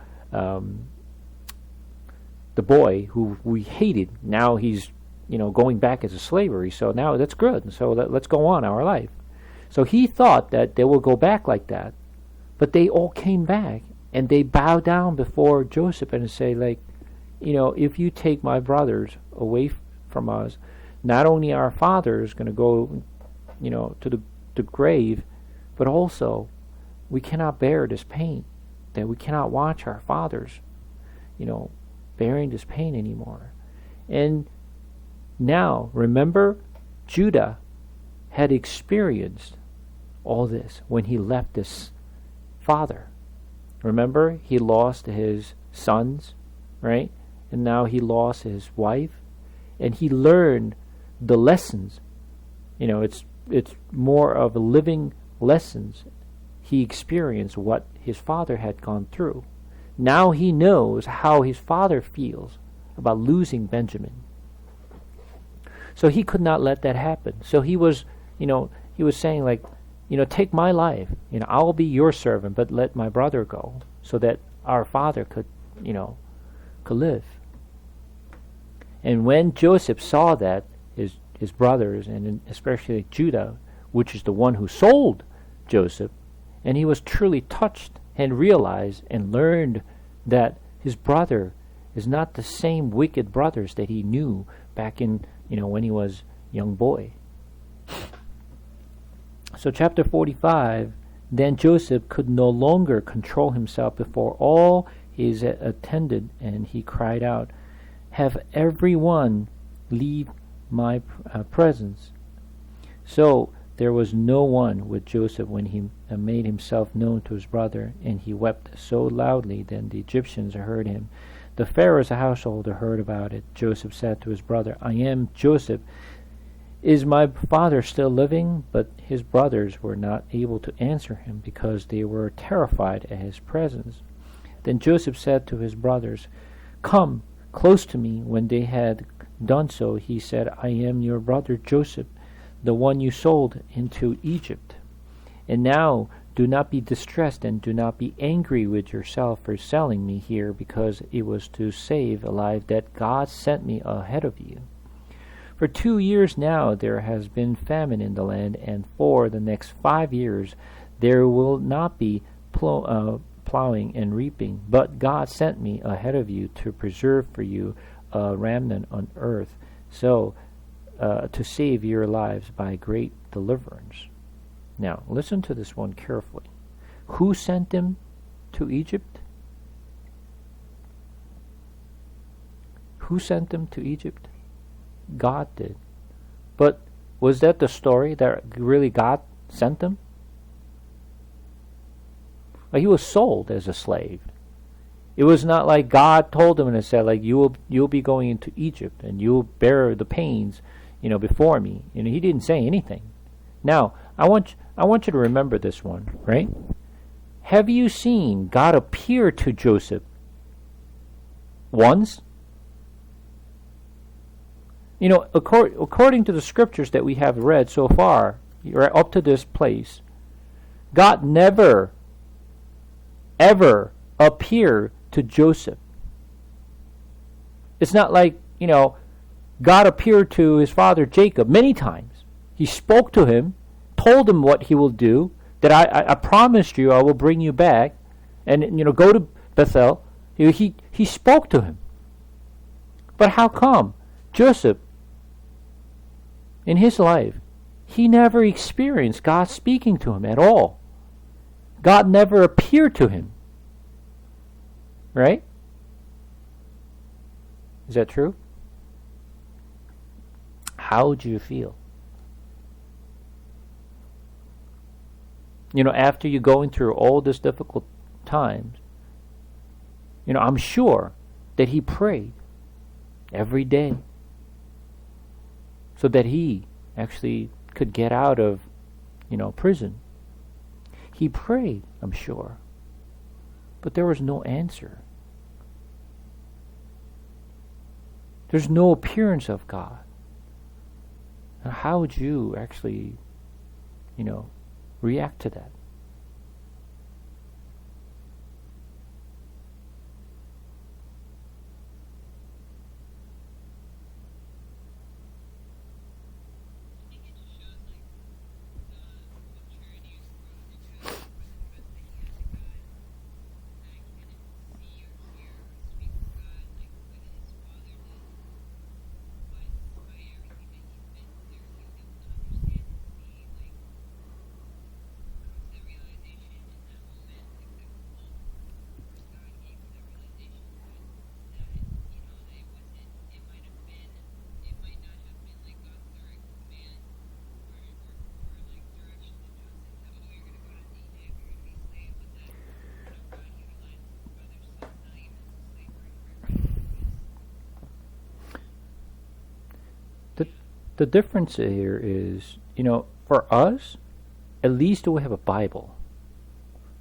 boy who we hated, now he's, going back as a slavery, so now that's good, so let's go on our life. So he thought that they will go back like that, but they all came back, and they bowed down before Joseph and say, if you take my brothers away from us, not only our father is going to go, to the grave, but also we cannot bear this pain, that we cannot watch our fathers, bearing this pain anymore. And now, remember, Judah had experienced all this when he left his father. Remember, he lost his sons, right? And now he lost his wife, and he learned the lessons. It's more of a living lessons. He experienced what his father had gone through. Now he knows how his father feels about losing Benjamin. So he could not let that happen. So he was saying take my life. I'll be your servant, but let my brother go, so that our father could live. And when Joseph saw that, his brothers, and especially Judah, which is the one who sold Joseph, and he was truly touched and realized and learned that his brother is not the same wicked brothers that he knew back in, when he was a young boy. So chapter 45, then Joseph could no longer control himself before all his attendant, and he cried out, have everyone leave my presence. So there was no one with Joseph when he made himself known to his brother, and he wept so loudly that the Egyptians heard him. The Pharaoh's household heard about it. Joseph said to his brother, I am Joseph. Is my father still living? But his brothers were not able to answer him, because they were terrified at his presence. Then Joseph said to his brothers, come close to me. When they had done so, he said, I am your brother Joseph, the one you sold into Egypt. And now Do not be distressed and do not be angry with yourself for selling me here, because it was to save a life that God sent me ahead of you. For 2 years now there has been famine in the land, and for the next 5 years there will not be plowing and reaping. But God sent me ahead of you to preserve for you a remnant on earth, so to save your lives by great deliverance. Now, listen to this one carefully. Who sent them to Egypt? Who sent them to Egypt? God did. But was that the story that really God sent them? Like, he was sold as a slave. It was not like God told him and said, like, you'll be going into Egypt and you'll bear the pains, before me. He didn't say anything. Now, I want you to remember this one, right? Have you seen God appear to Joseph once? According to the scriptures that we have read so far, right up to this place, God never, ever appeared to Joseph. It's not like, God appeared to his father Jacob many times. He spoke to him, told him what he will do, that I promised you I will bring you back, and go to Bethel. He spoke to him. But how come Joseph, in his life, he never experienced God speaking to him at all? God never appeared to him. Right? Is that true? How do you feel? After you're going through all this difficult times, I'm sure that he prayed every day so that he actually could get out of, prison. He prayed, I'm sure, but there was no answer. There's no appearance of God. And how would you actually, react to that? The difference here is, for us, at least we have a Bible,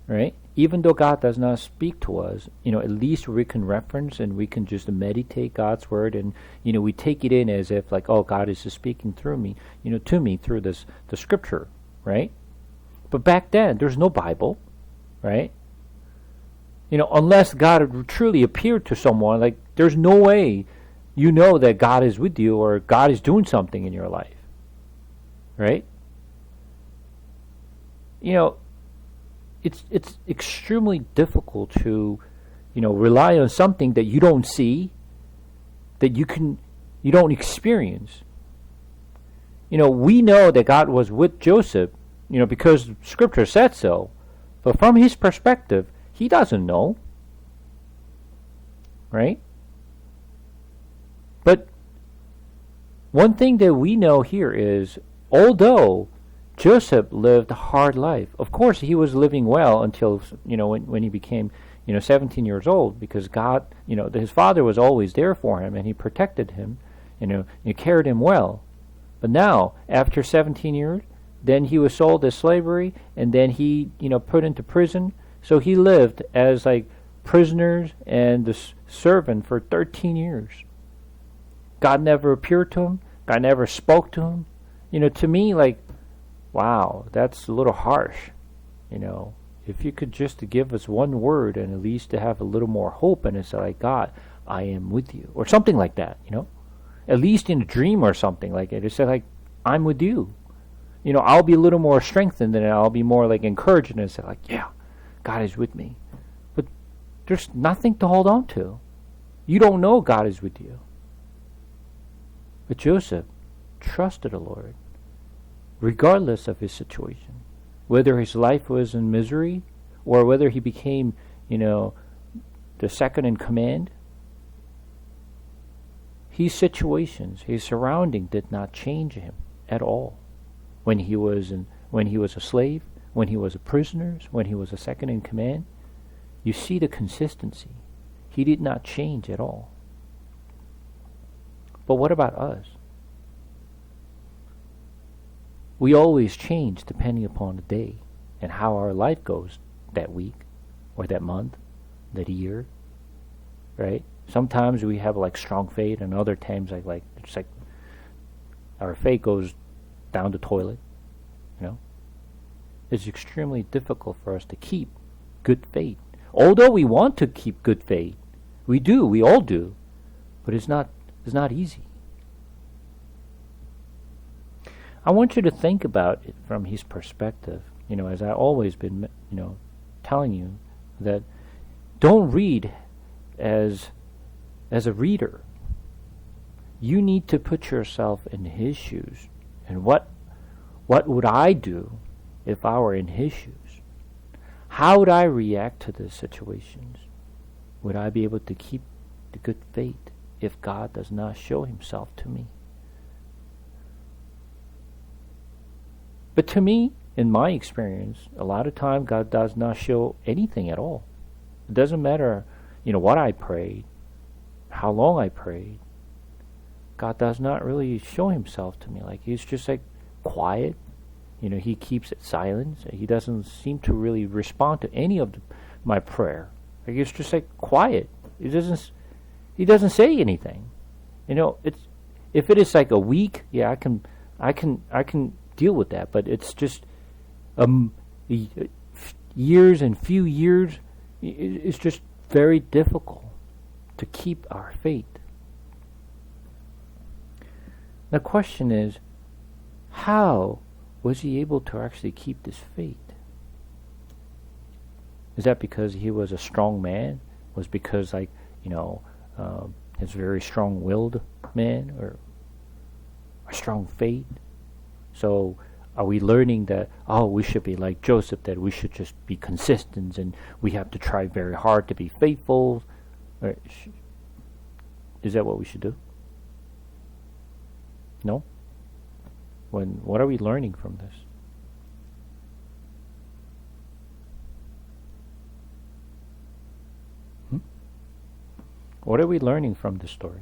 right? Even though God does not speak to us, at least we can reference and we can just meditate God's word, and we take it in as if like, oh, God is just speaking through me, to me through the scripture, right? But back then, there's no Bible, right? Unless God truly appeared to someone, like there's no way that God is with you or God is doing something in your life, right? It's extremely difficult to, rely on something that you don't see, that you don't experience. We know that God was with Joseph, because Scripture said so, but from his perspective, he doesn't know, right? But one thing that we know here is, although Joseph lived a hard life, of course he was living well until, when he became, 17 years old, because God, his father was always there for him and he protected him, he cared him well. But now, after 17 years, then he was sold as slavery, and then he, put into prison. So he lived as like prisoners and the servant for 13 years. God never appeared to him. God never spoke to him. To me, like, wow, that's a little harsh. You know, if you could just give us one word and at least to have a little more hope, and it's like, God, I am with you, or something like that, you know, at least in a dream or something like it. It's like, I'm with you. You know, I'll be a little more strengthened and I'll be more like encouraged and say like, yeah, God is with me. But there's nothing to hold on to. You don't know God is with you. But Joseph trusted the Lord, regardless of his situation, whether his life was in misery or whether he became, you know, the second in command. His situations, his surrounding did not change him at all. When he was a slave, when he was a prisoner, when he was a second in command, you see the consistency. He did not change at all. But what about us? We always change depending upon the day and how our life goes that week or that month, that year, right? Sometimes we have like strong faith, and other times like it's like our faith goes down the toilet. You know, it's extremely difficult for us to keep good faith. Although we want to keep good faith, we all do, but it's not easy. I want you to think about it from his perspective. You know, as I always been, you know, telling you that don't read as a reader. You need to put yourself in his shoes. And what would I do if I were in his shoes? How would I react to the situations? Would I be able to keep the good faith if God does not show himself to me? But to me, in my experience, a lot of time God does not show anything at all. It doesn't matter, you know, what I prayed, how long I prayed. God does not really show himself to me. Like, he's just like quiet. You know, he keeps it silent. He doesn't seem to really respond to any of my prayer. Like, he's just like quiet. He doesn't say anything. You know, if it is like a week, yeah, I can deal with that. But it's just years and few years. It's just very difficult to keep our faith. The question is, how was he able to actually keep this faith? Is that because he was a strong man? Was because, like, you know, he's a very strong-willed man, or a strong faith? So are we learning that, we should be like Joseph, that we should just be consistent and we have to try very hard to be faithful? Or is that what we should do? No? What are we learning from this? What are we learning from this story?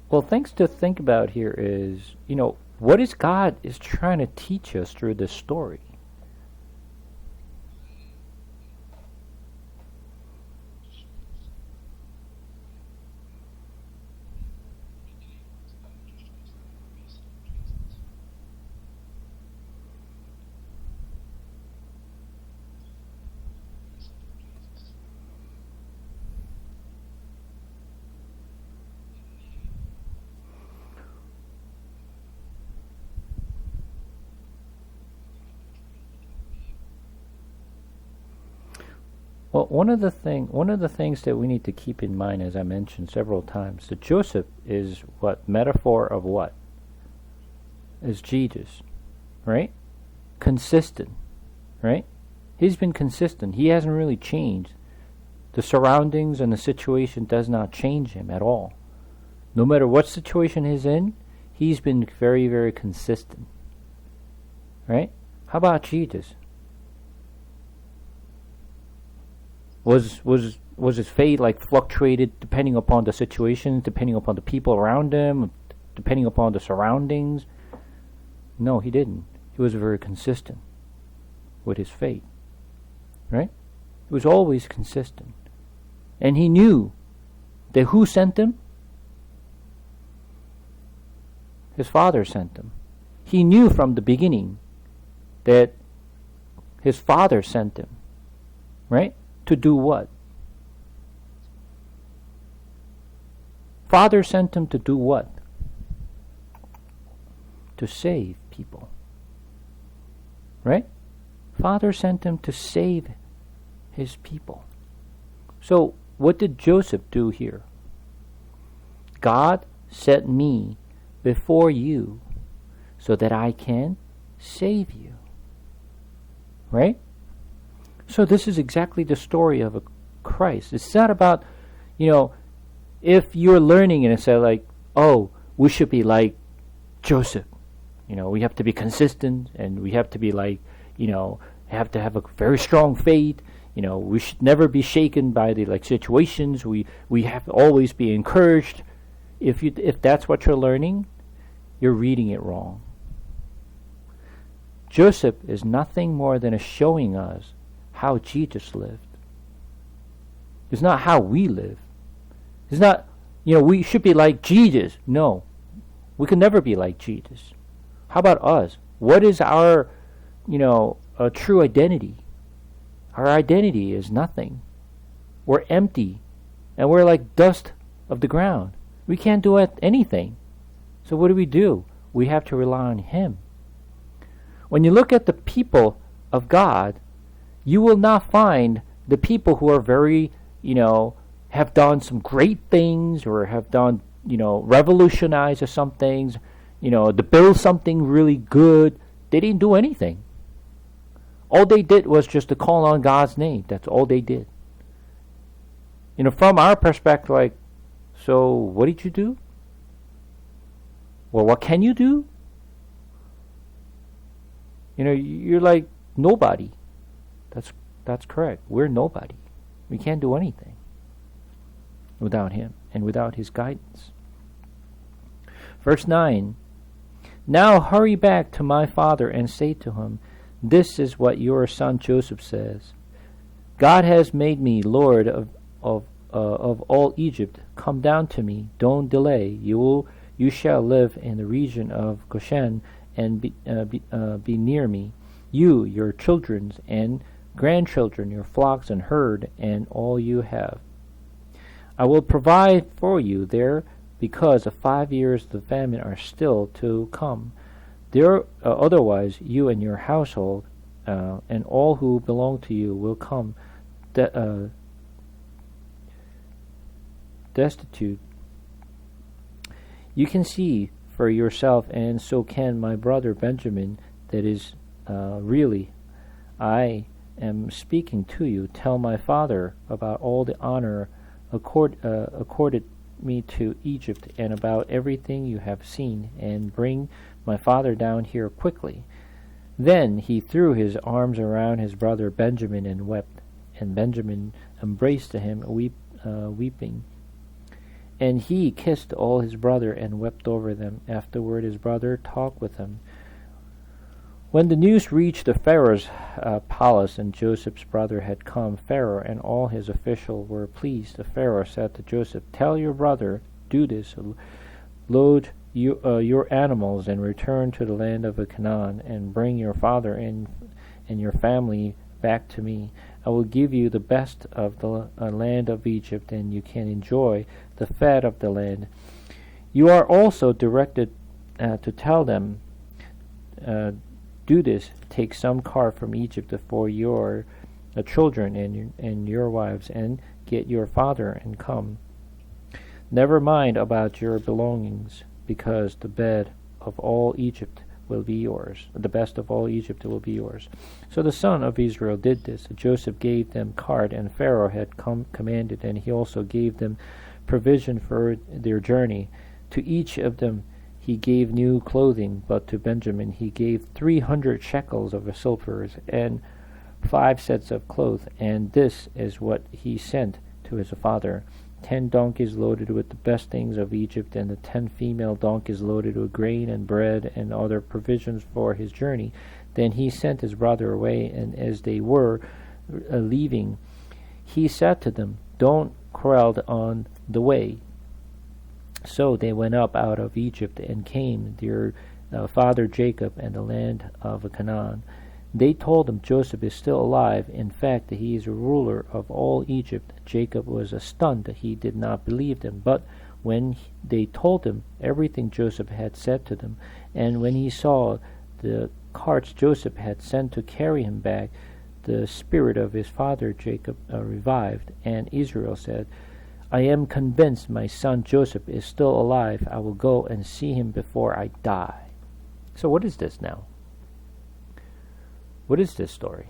Well, things to think about here is, you know, what is God is trying to teach us through this story? Well, one of the things that we need to keep in mind, as I mentioned several times, that Joseph is what metaphor of what? as Jesus, right? Consistent, right? He's been consistent. He hasn't really changed. The surroundings and the situation does not change him at all. No matter what situation he's in, he's been very, very consistent, right? How about Jesus? Was his faith like fluctuated depending upon the situation, depending upon the people around him, depending upon the surroundings? No, he didn't. He was very consistent with his faith, right? He was always consistent. And he knew that who sent him? His Father sent him. He knew from the beginning that his Father sent him, right? To do what? Father sent him to do what? To save people, right? Father sent him to save his people. So what did Joseph do here? God set me before you so that I can save you, right? So this is exactly the story of a Christ. It's not about, if you're learning and it's like, oh, we should be like Joseph. We have to be consistent and we have to be like, have to have a very strong faith. We should never be shaken by the situations. We have to always be encouraged. If that's what you're learning, you're reading it wrong. Joseph is nothing more than showing us how Jesus lived. It's not how we live. It's not, we should be like Jesus. No, we can never be like Jesus. How about us? What is our, true identity? Our identity is nothing. We're empty, and we're like dust of the ground. We can't do anything. So what do? We have to rely on Him. When you look at the people of God, you will not find the people who are very, have done some great things or have done, revolutionized some things, to build something really good. They didn't do anything. All they did was just to call on God's name. That's all they did. From our perspective, so what did you do? Well, what can you do? You're like nobody. That's correct. We're nobody. We can't do anything without Him and without His guidance. Verse 9, now hurry back to my father and say to him, this is what your son Joseph says. God has made me Lord of all Egypt. Come down to me. Don't delay. You shall live in the region of Goshen and be near me. You, your children and grandchildren, your flocks and herd, and all you have. I will provide for you there, because of 5 years the famine are still to come. There, otherwise, you and your household and all who belong to you will come destitute. You can see for yourself, and so can my brother Benjamin, that is really I am speaking to you. Tell my father about all the honor accorded me to Egypt, and about everything you have seen, and bring my father down here quickly. Then he threw his arms around his brother Benjamin and wept, and Benjamin embraced him, weeping. And he kissed all his brother and wept over them. Afterward his brother talked with him. When the news reached the Pharaoh's palace and Joseph's brother had come, Pharaoh and all his officials were pleased. The Pharaoh said to Joseph, tell your brother, do this, load your animals and return to the land of Canaan, and bring your father and your family back to me. I will give you the best of the land of Egypt, and you can enjoy the fat of the land. You are also directed to tell them, do this, take some car from Egypt for your children and your wives, and get your father and come. Never mind about your belongings, because the bed of all Egypt will be yours. The best of all Egypt will be yours. So the son of Israel did this. Joseph gave them cart, and Pharaoh had commanded, and he also gave them provision for their journey. To each of them he gave new clothing, but to Benjamin he gave 300 shekels of silver and 5 sets of clothes. And this is what he sent to his father: 10 donkeys loaded with the best things of Egypt, and the 10 female donkeys loaded with grain and bread and other provisions for his journey. Then he sent his brother away, and as they were leaving, he said to them, "Don't quarrel on the way." So they went up out of Egypt and came their father Jacob and the land of Canaan. They told him, "Joseph is still alive. In fact, he is a ruler of all Egypt." Jacob was stunned. He did not believe them. But when they told him everything Joseph had said to them, and when he saw the carts Joseph had sent to carry him back, the spirit of his father Jacob revived, and Israel said, "I am convinced my son Joseph is still alive. I will go and see him before I die." So what is this now? What is this story?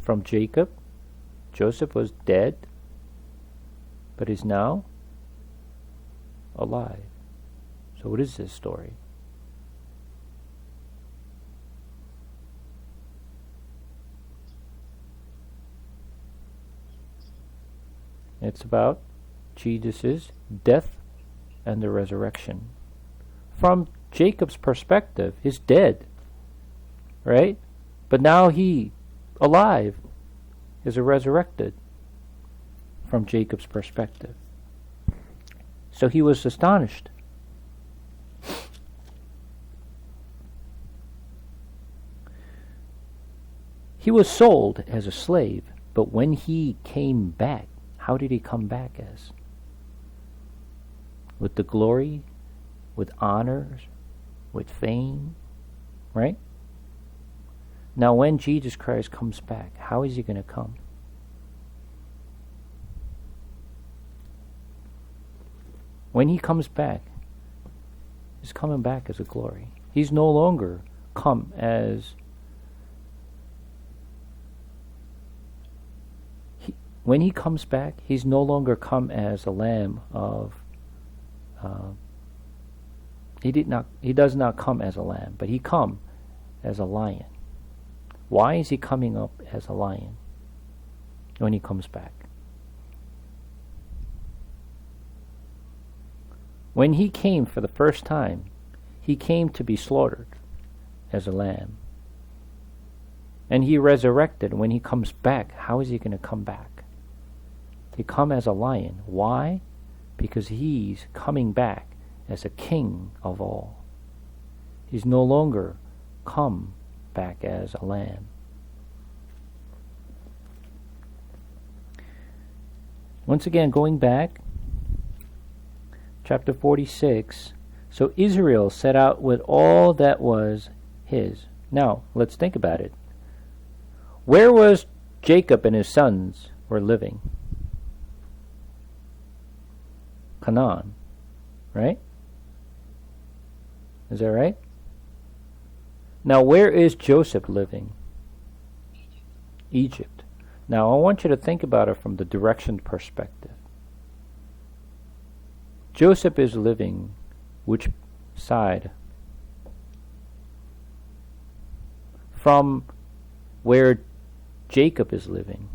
From Jacob, Joseph was dead, but is now alive. So what is this story? It's about Jesus' death and the resurrection. From Jacob's perspective, he's dead, right? But now he, alive, is resurrected from Jacob's perspective. So he was astonished. He was sold as a slave, but when he came back, how did he come back as? With the glory, with honors, with fame, right? Now when Jesus Christ comes back, how is he going to come? When he comes back, he's coming back as a glory. He's no longer come as when he comes back, he's no longer come as a lamb of he does not come as a lamb, but he come as a lion. Why is he coming up as a lion when he comes back? When he came for the first time, he came to be slaughtered as a lamb. And he resurrected. When he comes back, how is he going to come back? He come as a lion. Why? Because he's coming back as a king of all. He's no longer come back as a lamb. Once again, going back, chapter 46. So Israel set out with all that was his. Now, let's think about it. Where was Jacob and his sons were living? Canaan, right? Is that right? Now, where is Joseph living? Egypt. Now, I want you to think about it from the direction perspective. Joseph is living which side? From where Jacob is living.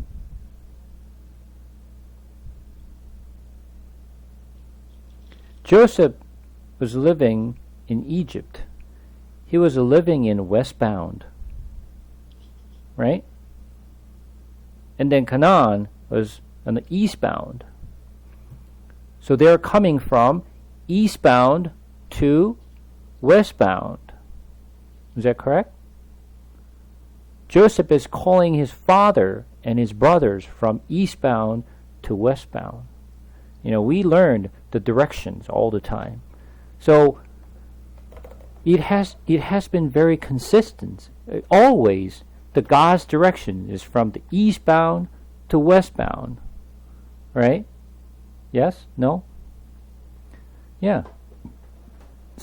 Joseph was living in Egypt. He was living in westbound, right? And then Canaan was on the eastbound. So they're coming from eastbound to westbound. Is that correct? Joseph is calling his father and his brothers from eastbound to westbound. You know, we learned the directions all the time. So it has been very consistent. Always the God's direction is from the eastbound to westbound. Right? Yes? No? Yeah.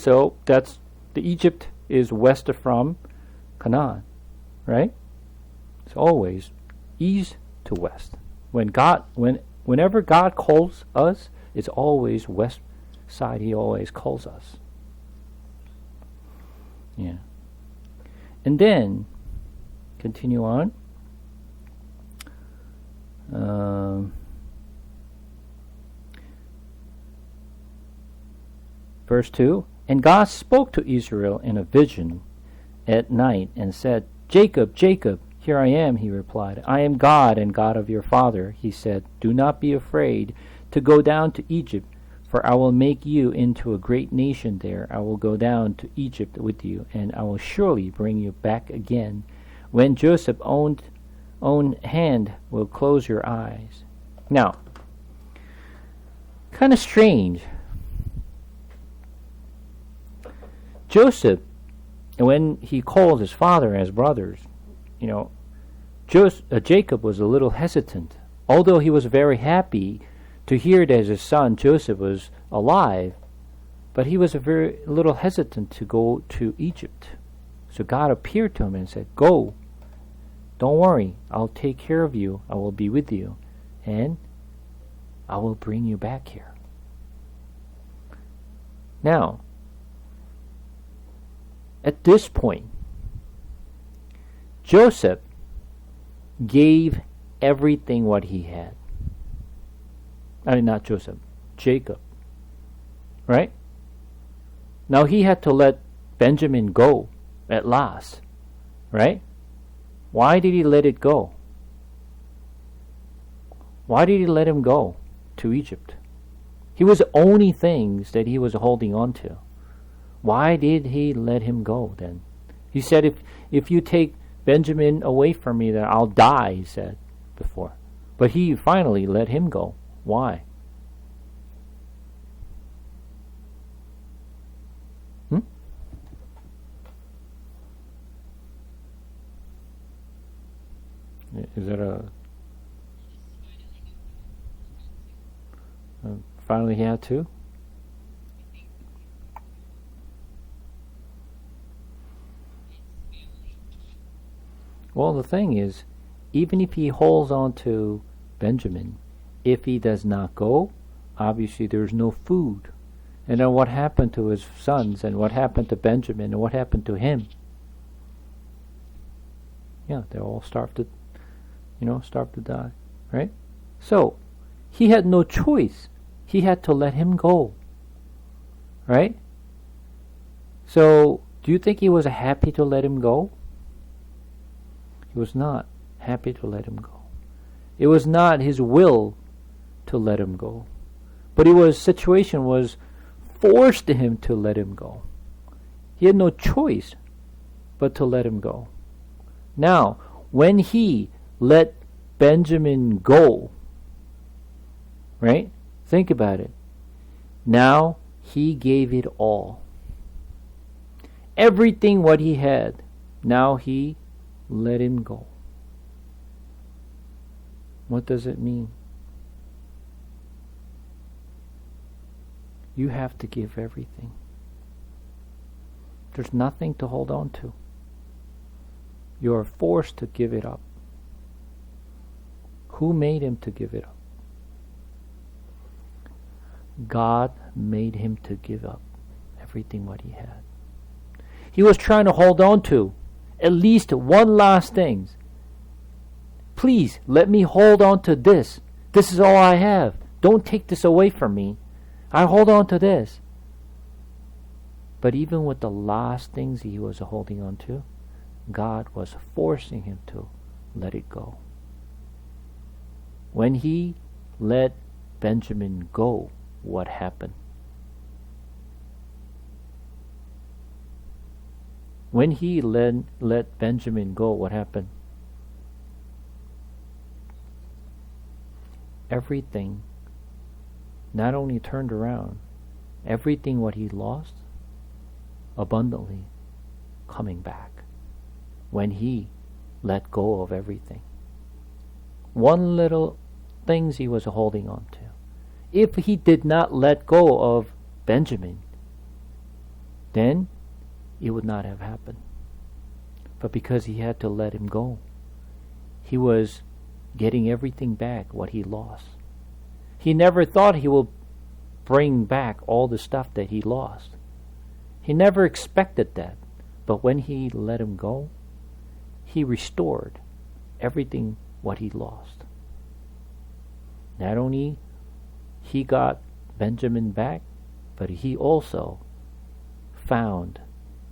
So that's the Egypt is west from Canaan, right? It's always east to west. Whenever God calls us, it's always west side. He always calls us. Yeah. And then continue on. Verse 2, and God spoke to Israel in a vision at night and said, Jacob, Jacob. Here I am, he replied. I am God and God of your father. He said, do not be afraid to go down to Egypt, for I will make you into a great nation there. I will go down to Egypt with you, and I will surely bring you back again. When Joseph's own hand will close your eyes. Now, kind of strange. Joseph, when he called his father and his brothers, Jacob was a little hesitant. Although he was very happy to hear that his son Joseph was alive, but he was a little hesitant to go to Egypt. So God appeared to him and said, go, don't worry, I'll take care of you, I will be with you, and I will bring you back here. Now, at this point, Joseph gave everything what he had. I mean, not Joseph, Jacob. Right? Now he had to let Benjamin go at last. Right? Why did he let it go? Why did he let him go to Egypt? He was owning things that he was holding on to. Why did he let him go then? He said, if you take Benjamin away from me, then I'll die, he said before. But he finally let him go. Why? Is that finally he had to? Well, the thing is, even if he holds on to Benjamin, if he does not go, obviously there's no food. And then what happened to his sons, and what happened to Benjamin, and what happened to him? Yeah, they all starved to die, right? So, he had no choice. He had to let him go, right? So, do you think he was happy to let him go? He was not happy to let him go. It was not his will to let him go. But situation was forced him to let him go. He had no choice but to let him go. Now, when he let Benjamin go, right? Think about it. Now he gave it all. Everything what he had, now he let him go. What does it mean? You have to give everything. There's nothing to hold on to. You are forced to give it up. Who made him to give it up? God made him to give up everything what he had. He was trying to hold on to at least one last thing. Please, let me hold on to this. This is all I have. Don't take this away from me. I hold on to this. But even with the last things he was holding on to, God was forcing him to let it go. When he let Benjamin go, what happened? When he let Benjamin go, what happened? Everything not only turned around, everything what he lost, abundantly coming back. When he let go of everything. One little things he was holding on to. If he did not let go of Benjamin, then it would not have happened. But because he had to let him go, he was getting everything back what he lost. He never thought he would bring back all the stuff that he lost. He never expected that. But when he let him go, he restored everything what he lost. Not only he got Benjamin back, but he also found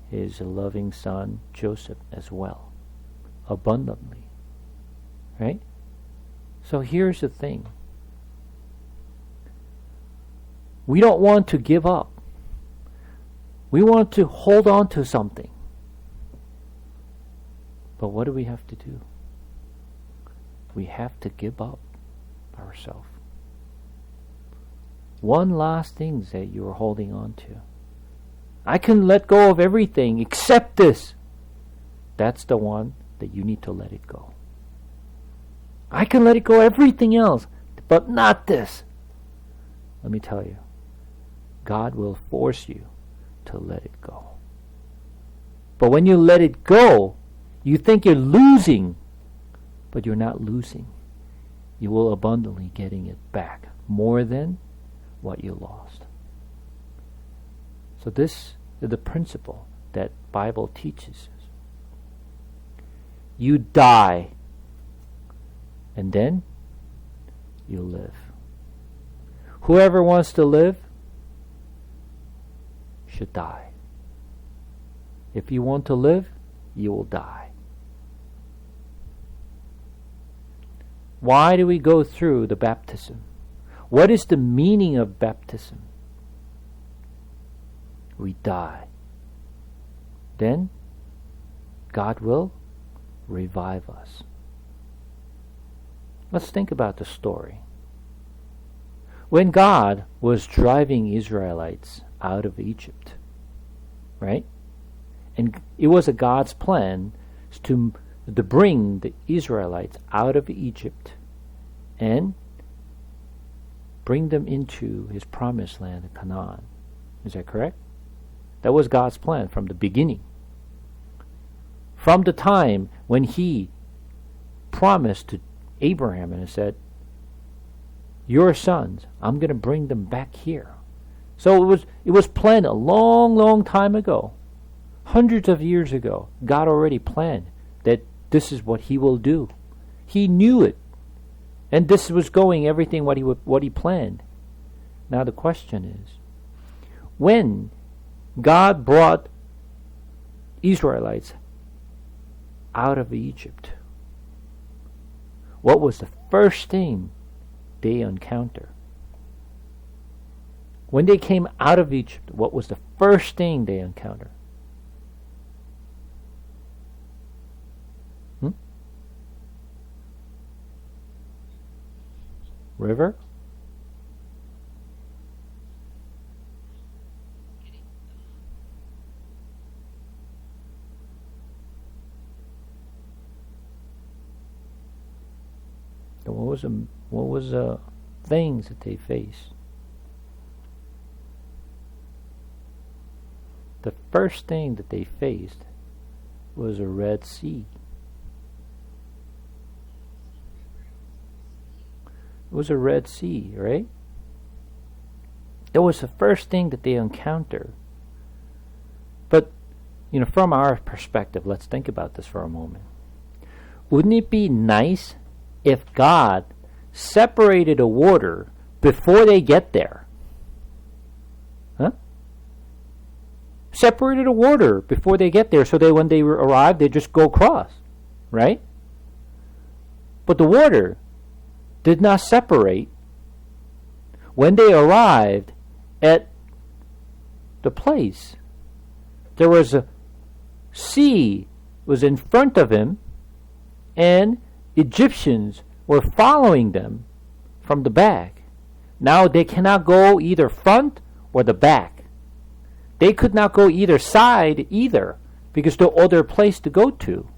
his loving son Joseph as well, abundantly. Right? So here's the thing. We don't want to give up. We want to hold on to something. But what do we have to do? We have to give up ourselves. One last thing that you're holding on to. I can let go of everything except this. That's the one that you need to let it go. I can let it go everything else, but not this. Let me tell you, God will force you to let it go. But when you let it go, you think you're losing, but you're not losing. You will abundantly getting it back, more than what you lost. So this is the principle that Bible teaches us. You die, and then you live. Whoever wants to live should die. If you want to live, you will die. Why do we go through the baptism? What is the meaning of baptism? We die. Then God will revive us. Let's think about the story. When God was driving Israelites out of Egypt, right? And it was a God's plan to bring the Israelites out of Egypt and bring them into his promised land of Canaan. Is that correct? That was God's plan from the beginning. From the time when he promised to Abraham and said, your sons, I'm going to bring them back here. So it was planned a long, long time ago. Hundreds of years ago, God already planned that this is what he will do. He knew it. And this was going everything what he planned. Now the question is, when God brought Israelites out of Egypt, what was the first thing they encountered? When they came out of Egypt, what was the first thing they encountered? River? So what was things that they faced? The first thing that they faced was a Red Sea. It was a Red Sea, right? That was the first thing that they encountered. But, from our perspective, let's think about this for a moment. Wouldn't it be nice if God separated the water before they get there? Huh? Separated the water before they get there so when they arrive, they just go across, right? But the water did not separate when they arrived at the place. There was a sea was in front of him, and Egyptians were following them from the back. Now they cannot go either front or the back. They could not go either side either, because there was no other place to go to.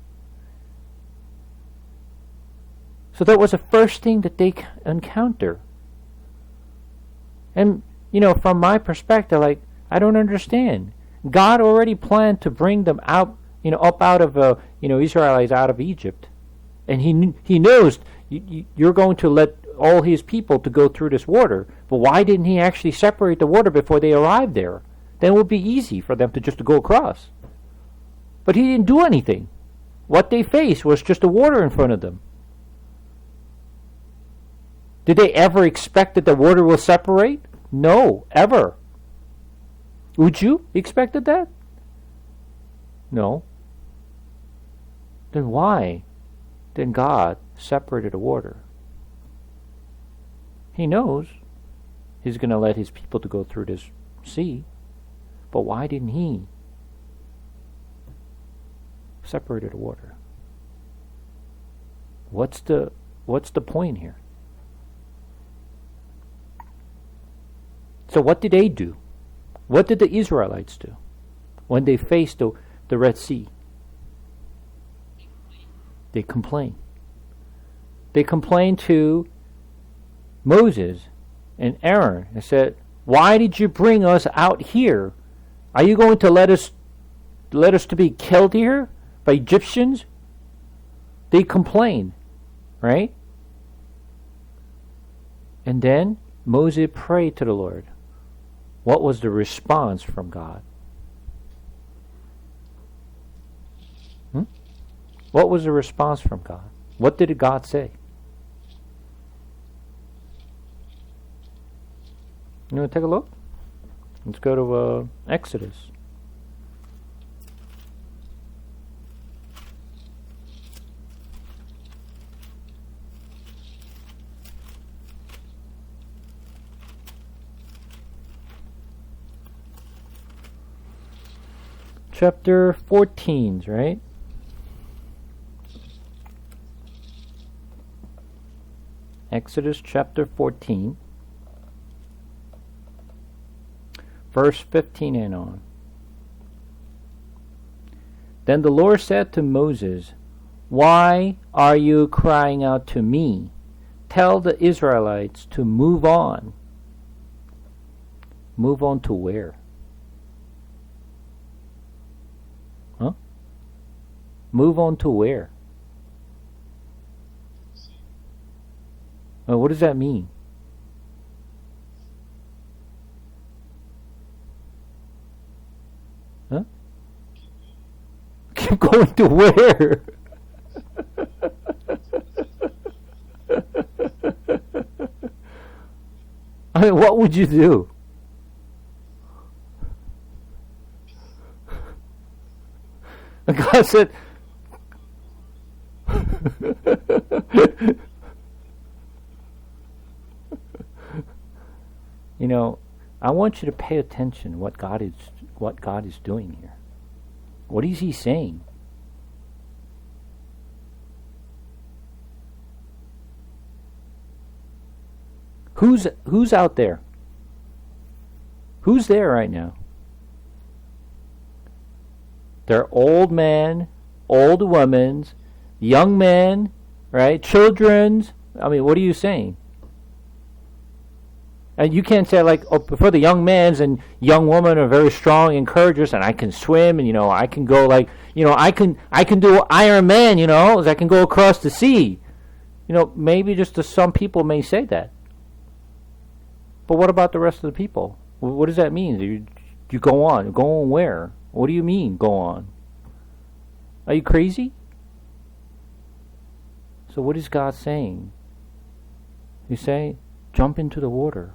So that was the first thing that they encounter. And, from my perspective, I don't understand. God already planned to bring them out, up out of, Israelites out of Egypt. And he knows you're going to let all his people to go through this water. But why didn't he actually separate the water before they arrived there? Then it would be easy for them to just go across. But he didn't do anything. What they faced was just the water in front of them. Did they ever expect that the water will separate? No, ever. Would you expected that? No. Then why? Then God separated the water. He knows he's going to let his people to go through this sea. But why didn't he separate the water? What's the point here? So what did they do? What did the Israelites do when they faced the Red Sea? They complained. They complained to Moses and Aaron and said, "Why did you bring us out here? Are you going to let us to be killed here by Egyptians?" They complained, right? And then Moses prayed to the Lord. What was the response from God? What was the response from God? What did God say? You want to take a look? Let's go to Exodus. Chapter 14, right? Exodus chapter 14, verse 15 and on. Then the Lord said to Moses, "Why are you crying out to me? Tell the Israelites to move on." Move on to where? Move on to where? What does that mean? Huh? Keep going to where? I mean, what would you do? And God said, I want you to pay attention what God is doing here. What is he saying? Who's out there? Who's there right now? They're old men, old women, young men, right? Children's. I mean, what are you saying? And you can't say for the young men's and young women are very strong encouragers, and I can swim, and I can go I can do Iron Man, as I can go across the sea. Maybe just some people may say that. But what about the rest of the people? What does that mean? You go on. Go on where? What do you mean, go on? Are you crazy? So what is God saying? He's saying, jump into the water.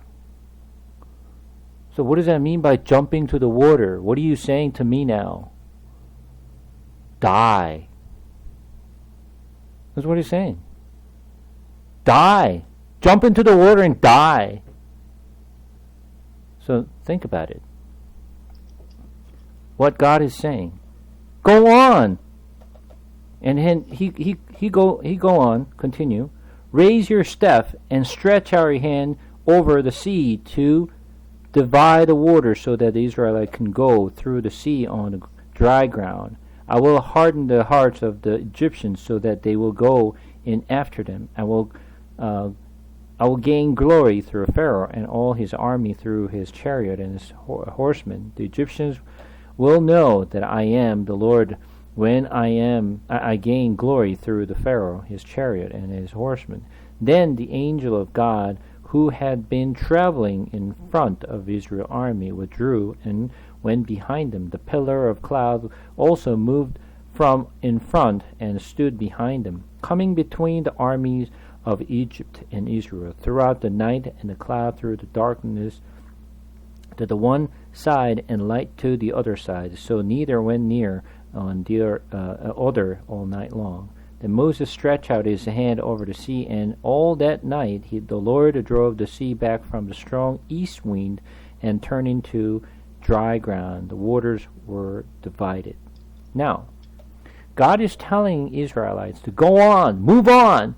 So what does that mean by jumping to the water? What are you saying to me now? Die. That's what he's saying. Die. Jump into the water and die. So think about it. What God is saying. Go on. And then he go on, continue. Raise your staff and stretch our hand over the sea to divide the water so that the Israelites can go through the sea on the dry ground. I will harden the hearts of the Egyptians so that they will go in after them. I will gain glory through Pharaoh and all his army through his chariot and his horsemen. The Egyptians will know that I am the Lord when I gain glory through the Pharaoh, his chariot, and his horsemen. Then the angel of God, who had been traveling in front of Israel's army, withdrew and went behind them. The pillar of cloud also moved from in front and stood behind them, coming between the armies of Egypt and Israel throughout the night, and the cloud through the darkness to the one side and light to the other side, so neither went near on the other all night long. Then Moses stretched out his hand over the sea, and all that night the Lord drove the sea back from the strong east wind and turned into dry ground. The waters were divided. Now, God is telling Israelites to go on, move on.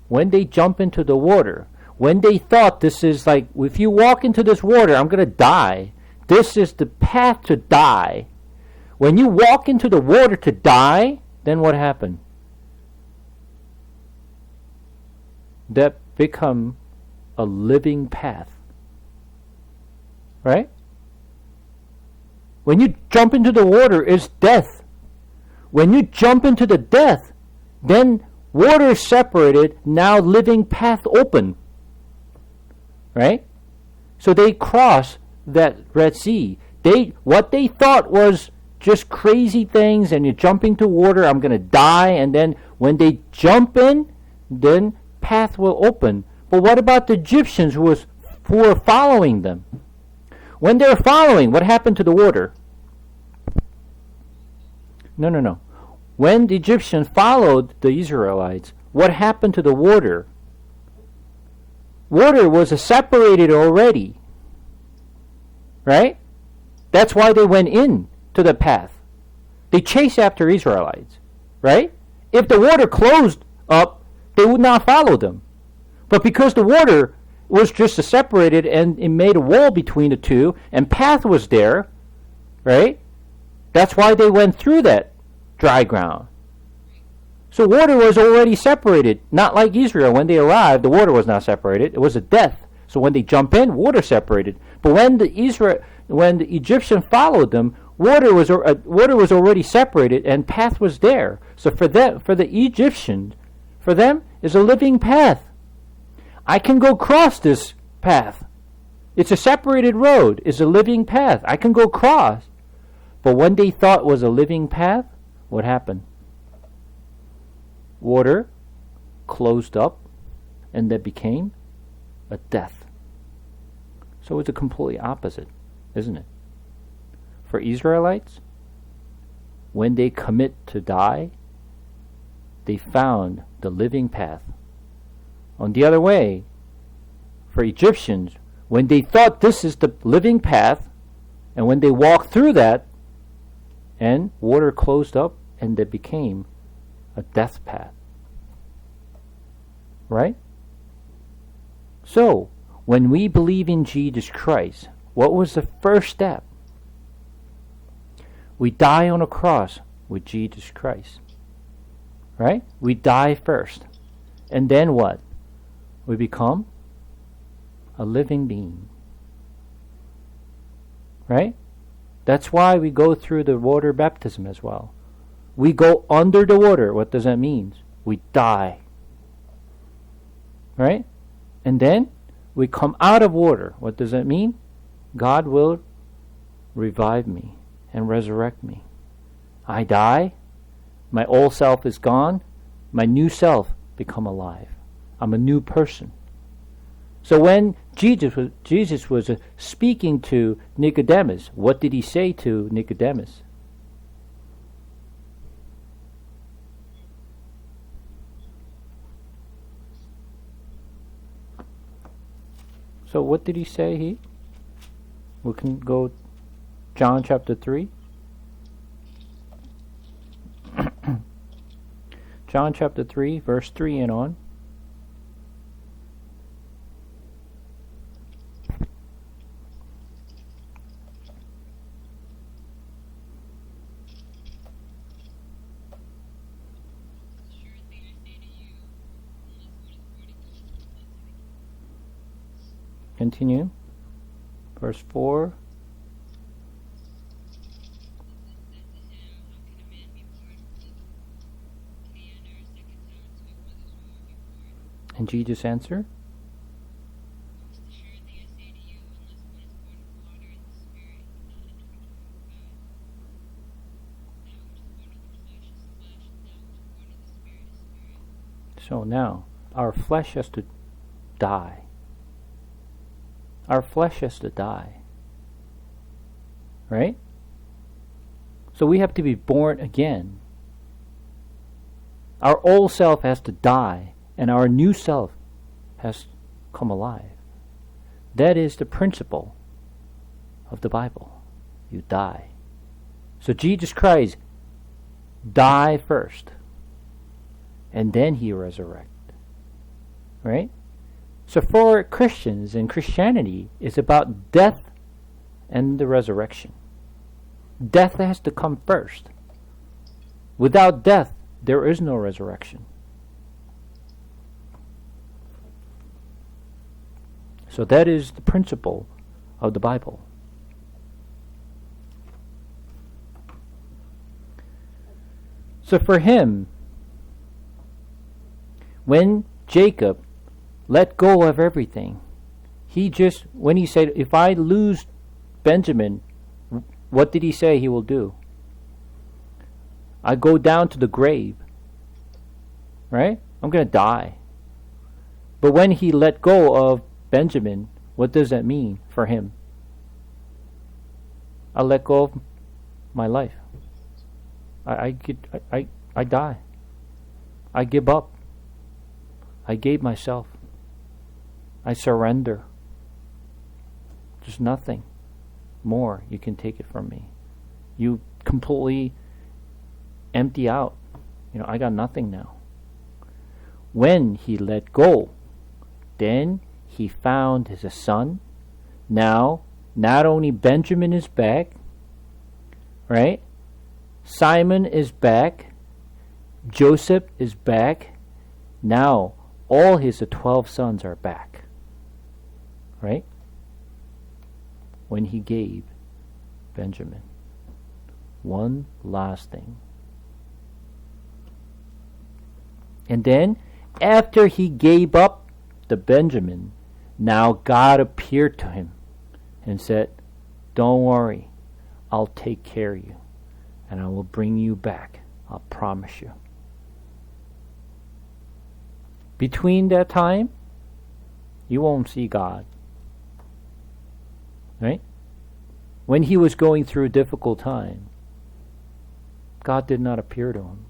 When they jump into the water, when they thought this is like, if you walk into this water, I'm going to die. This is the path to die. When you walk into the water to die, then what happened? That become a living path. Right? When you jump into the water, it's death. When you jump into the death, then water is separated, now living path open. Right? So they cross that Red Sea. What they thought was just crazy things, and you're jumping to water, I'm going to die, and then when they jump in, then path will open. But what about the Egyptians who were following them? When they're following, what happened to the water? No. When the Egyptians followed the Israelites, what happened to the water? Water was separated already. Right? That's why they went in to the path. They chased after Israelites. Right? If the water closed up, they would not follow them. But because the water was just separated and it made a wall between the two, and path was there, right? That's why they went through that dry ground. So water was already separated, not like Israel. When they arrived, the water was not separated. It was a death. So when they jump in, water separated. But when the Egyptian followed them, water was already separated and path was there. So for the Egyptians, for them is a living path. I can go cross this path. It's a separated road. It's a living path. I can go cross. But when they thought it was a living path, what happened? Water closed up, and that became a death. So it's a completely opposite, isn't it? For Israelites, when they commit to die, they found the living path. On the other way, for Egyptians, when they thought this is the living path, and when they walked through that, and water closed up, and it became a death path. Right? So, when we believe in Jesus Christ, what was the first step? We die on a cross with Jesus Christ. Right? We die first. And then what? We become a living being. Right? That's why we go through the water baptism as well. We go under the water. What does that mean? We die. Right? And then we come out of water. What does that mean? God will revive me and resurrect me. I die. My old self is gone. My new self become alive. I'm a new person. So when Jesus was speaking to Nicodemus, what did he say to Nicodemus? So what did he say? We can go John chapter 3. John chapter 3, verse 3 and on. Continue. Verse 4. And Jesus answered, Most assuredly I say to you, unless one is born of water and the Spirit, he cannot enter the kingdom of God. That which is born of the flesh is flesh, and that which is born of the Spirit is spirit. so now our flesh has to die. Our flesh has to die. Right? So we have to be born again. Our old self has to die, and our new self has come alive. That is the principle of the Bible. You die. So Jesus Christ died first, and then he resurrected. Right? So for Christians and Christianity, it's about death and the resurrection. Death has to come first. Without death, there is no resurrection. So that is the principle of the Bible. So for him, when Jacob let go of everything, when he said, if I lose Benjamin, what did he say he will do? I go down to the grave. Right? I'm going to die. But when he let go of Benjamin, what does that mean for him? I let go of my life. I die. I give up. I gave myself. I surrender. There's nothing more you can take it from me. You completely empty out. I got nothing now. When he let go, then he found his son. Now, not only Benjamin is back, right? Simon is back. Joseph is back. Now, all his 12 sons are back. Right? When he gave Benjamin one last thing. And then, after he gave up the Benjamin, now God appeared to him and said, don't worry, I'll take care of you, and I will bring you back. I'll promise you. Between that time, you won't see God. Right? When he was going through a difficult time, God did not appear to him.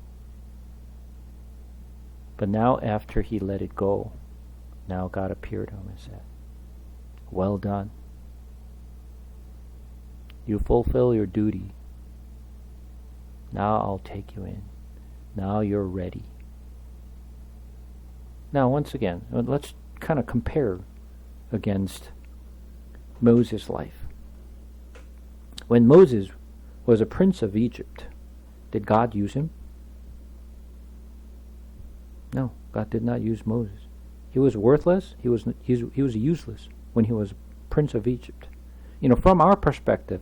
But now after he let it go, now God appeared to him and said, well done. You fulfill your duty. Now I'll take you in. Now you're ready. Now once again, let's kind of compare against Moses' life. When Moses was a prince of Egypt, did God use him? No, God did not use Moses. He was worthless. He was useless when he was prince of Egypt. From our perspective,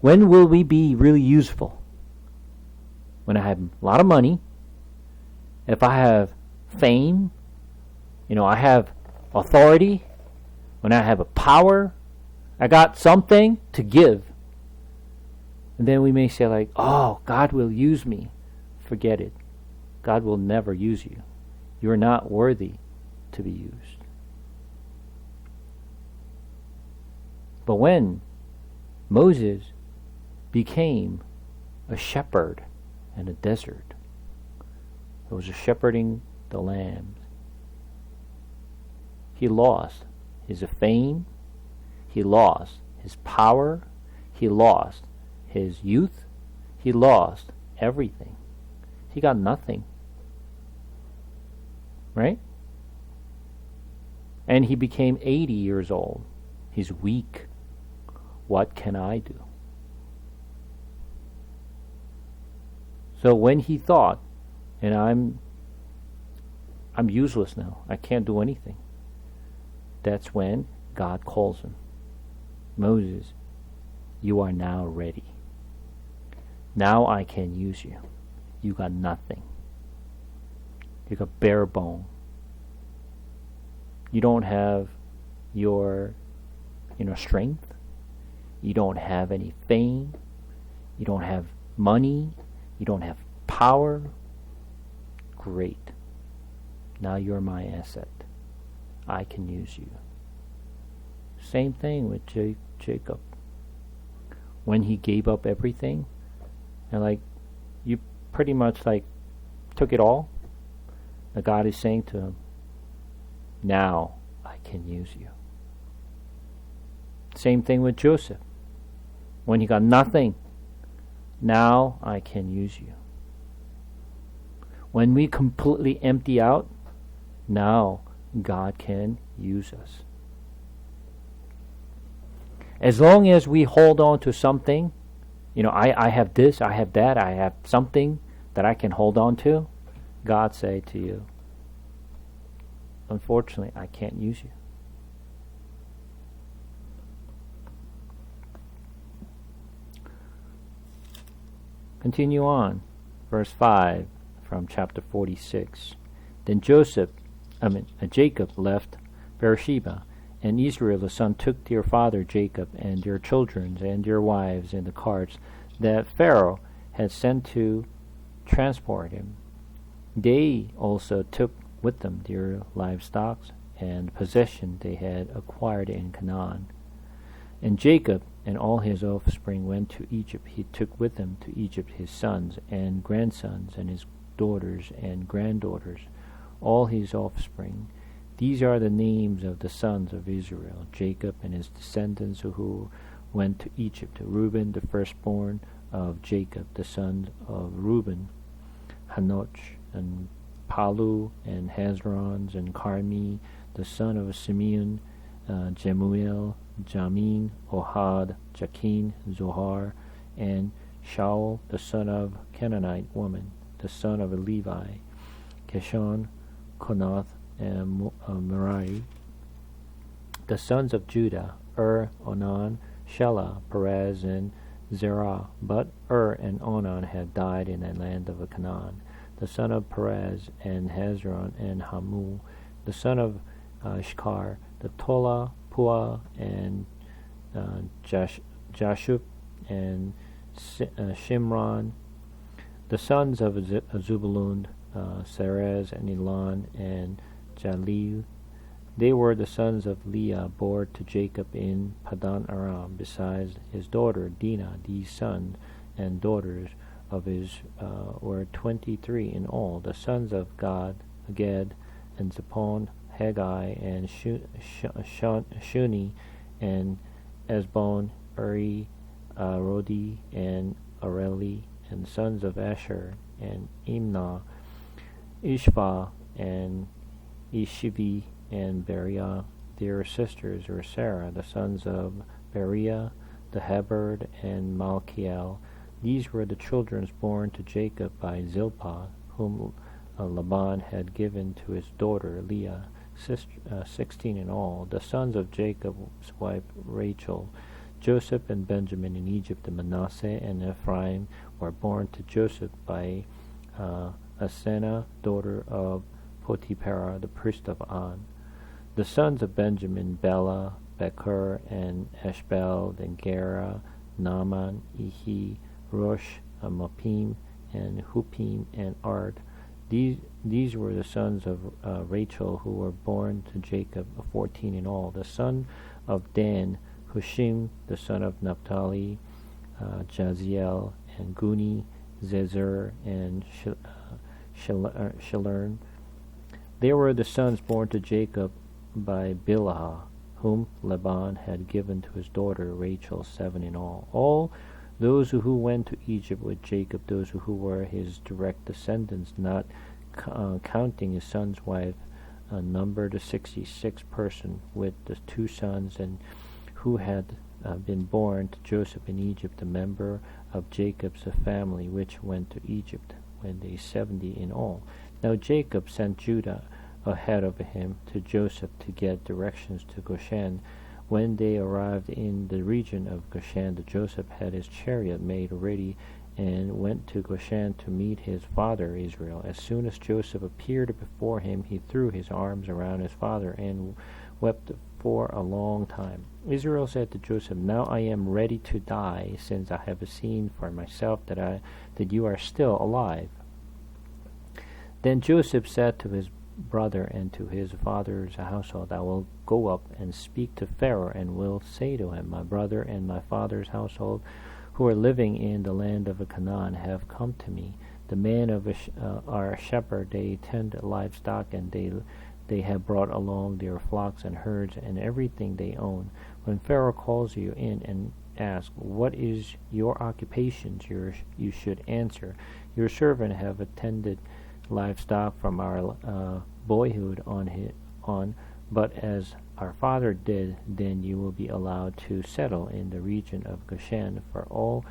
when will we be really useful? When I have a lot of money, if I have fame, I have authority, when I have a power, I got something to give. And then we may say like, oh, God will use me. Forget it. God will never use you. You're not worthy to be used. But when Moses became a shepherd in a desert, he was shepherding the lambs. He lost his fame, he lost his power, he lost his youth, he lost everything. He got nothing. Right? And he became 80 years old. He's weak. What can I do? So when he thought, and I'm useless now, I can't do anything, that's when God calls him. Moses, you are now ready. Now I can use you. You got nothing. You got bare bone. You don't have your strength. You don't have any fame. You don't have money. You don't have power. Great. Now you're my asset. I can use you. Same thing with Jacob. When he gave up everything, and you pretty much took it all, and God is saying to him, now I can use you. Same thing with Joseph. When he got nothing, now I can use you. When we completely empty out, now God can use us. As long as we hold on to something, I have this, I have that, I have something that I can hold on to, God say to you, unfortunately, I can't use you. Continue on, verse 5 from chapter 46. Then Jacob left Beersheba, and Israel the son took their father Jacob and their children and their wives in the carts that Pharaoh had sent to transport him. They also took with them their livestock and possession they had acquired in Canaan. And Jacob and all his offspring went to Egypt. He took with him to Egypt his sons and grandsons and his daughters and granddaughters, all his offspring. These are the names of the sons of Israel, Jacob and his descendants who went to Egypt. Reuben, the firstborn of Jacob, the son of Reuben, Hanoch, and Palu, and Hezron, and Carmi, the son of Simeon, Jemuel, Jamin, Ohad, Jachin, Zohar, and Shaul, the son of Canaanite woman, the son of Levi, Keshon, Konath, and Merari. The sons of Judah, Onan, Shelah, Perez, and Zerah. But and Onan had died in the land of Canaan. The son of Perez, and Hezron, and Hamul. The son of Shkar, the Tola, Pua, and Jashub, and Shimron. The sons of Zebulun, Serez, and Elon, and Jalil. They were the sons of Leah, born to Jacob in Padan Aram, besides his daughter Dinah. These sons and daughters of his were 23 in all. The sons of Gad, and Zaphon, Haggai, and Shuni, and Esbon, Uri, Rodi, and Areli, and sons of Asher, and Imnah, Ishva, and Ishivi, and Beriah. Their sisters were Sarah, the sons of Beriah, the Heberd, and Malchiel. These were the children born to Jacob by Zilpah, whom Laban had given to his daughter Leah, 16 in all. The sons of Jacob's wife Rachel, Joseph and Benjamin in Egypt, and Manasseh and Ephraim were born to Joseph by Asenah, daughter of Potiphera, the priest of On. The sons of Benjamin, Bela, Becher, and Ashbel, and Gera, Naaman, Ihi, Rosh, Mapim, and Hupim, and Ard. These were the sons of Rachel, who were born to Jacob, 14 in all. The son of Dan, Hushim, the son of Naphtali, Jaziel, and Guni, Zezer, and Shalern. They were the sons born to Jacob by Bilhah, whom Laban had given to his daughter Rachel, 7 in all. All those who went to Egypt with Jacob, those who were his direct descendants, not counting his son's wife, numbered 66 persons, with the 2 sons, and who had been born to Joseph in Egypt, a member of Jacob's family, which went to Egypt, when they 70 in all. Now Jacob sent Judah ahead of him to Joseph to get directions to Goshen. When they arrived in the region of Goshen, Joseph had his chariot made ready and went to Goshen to meet his father Israel. As soon as Joseph appeared before him, he threw his arms around his father and wept for a long time. Israel said to Joseph, "Now I am ready to die, since I have seen for myself that you are still alive." Then Joseph said to his brother and to his father's household, "I will go up and speak to Pharaoh, and will say to him, My brother and my father's household, who are living in the land of Canaan, have come to me. The men of are a shepherd; they tend livestock, and they have brought along their flocks and herds and everything they own. When Pharaoh calls you in and asks, 'What is your occupations?' you should answer, 'Your servant have attended livestock from our boyhood on, but as our father did, then you will be allowed to settle in the region of Goshen, for all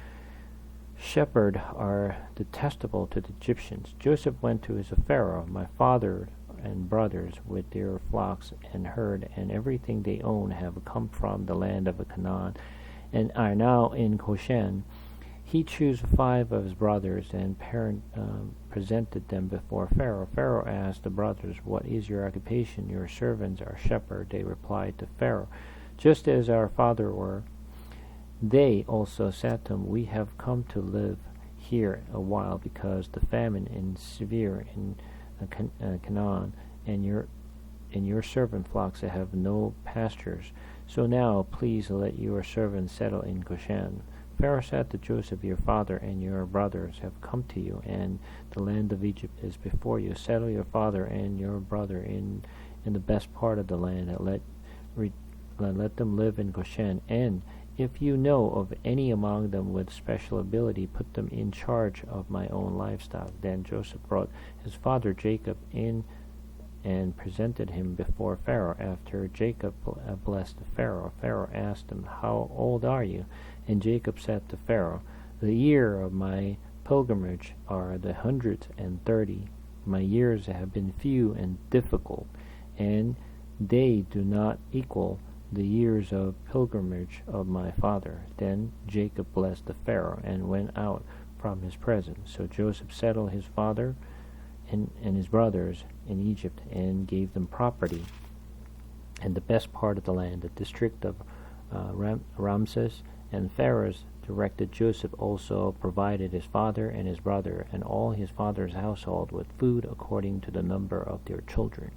shepherds are detestable to the Egyptians.' Joseph went to his Pharaoh, 'My father and brothers with their flocks and herd and everything they own have come from the land of Canaan and are now in Goshen.' He chose 5 of his brothers and presented them before Pharaoh. Pharaoh asked the brothers, 'What is your occupation?' 'Your servants are shepherds,' they replied to Pharaoh, 'just as our father were.' They also said to him, 'We have come to live here a while, because the famine is severe in Canaan, and your servant flocks have no pastures. So now please let your servants settle in Goshen.' Pharaoh said to Joseph, 'Your father and your brothers have come to you, and the land of Egypt is before you. Settle your father and your brother in the best part of the land, and let them live in Goshen. And if you know of any among them with special ability, put them in charge of my own livestock.' Then Joseph brought his father Jacob in and presented him before Pharaoh. After Jacob blessed Pharaoh, Pharaoh asked him, 'How old are you?' And Jacob said to Pharaoh, 'The year of my pilgrimage are the 130. My years have been few and difficult, and they do not equal the years of pilgrimage of my father.' Then Jacob blessed the Pharaoh and went out from his presence. So Joseph settled his father and his brothers in Egypt, and gave them property in the best part of the land, the district of Ramses. And Pharaoh directed Joseph also provided his father and his brother and all his father's household with food according to the number of their children.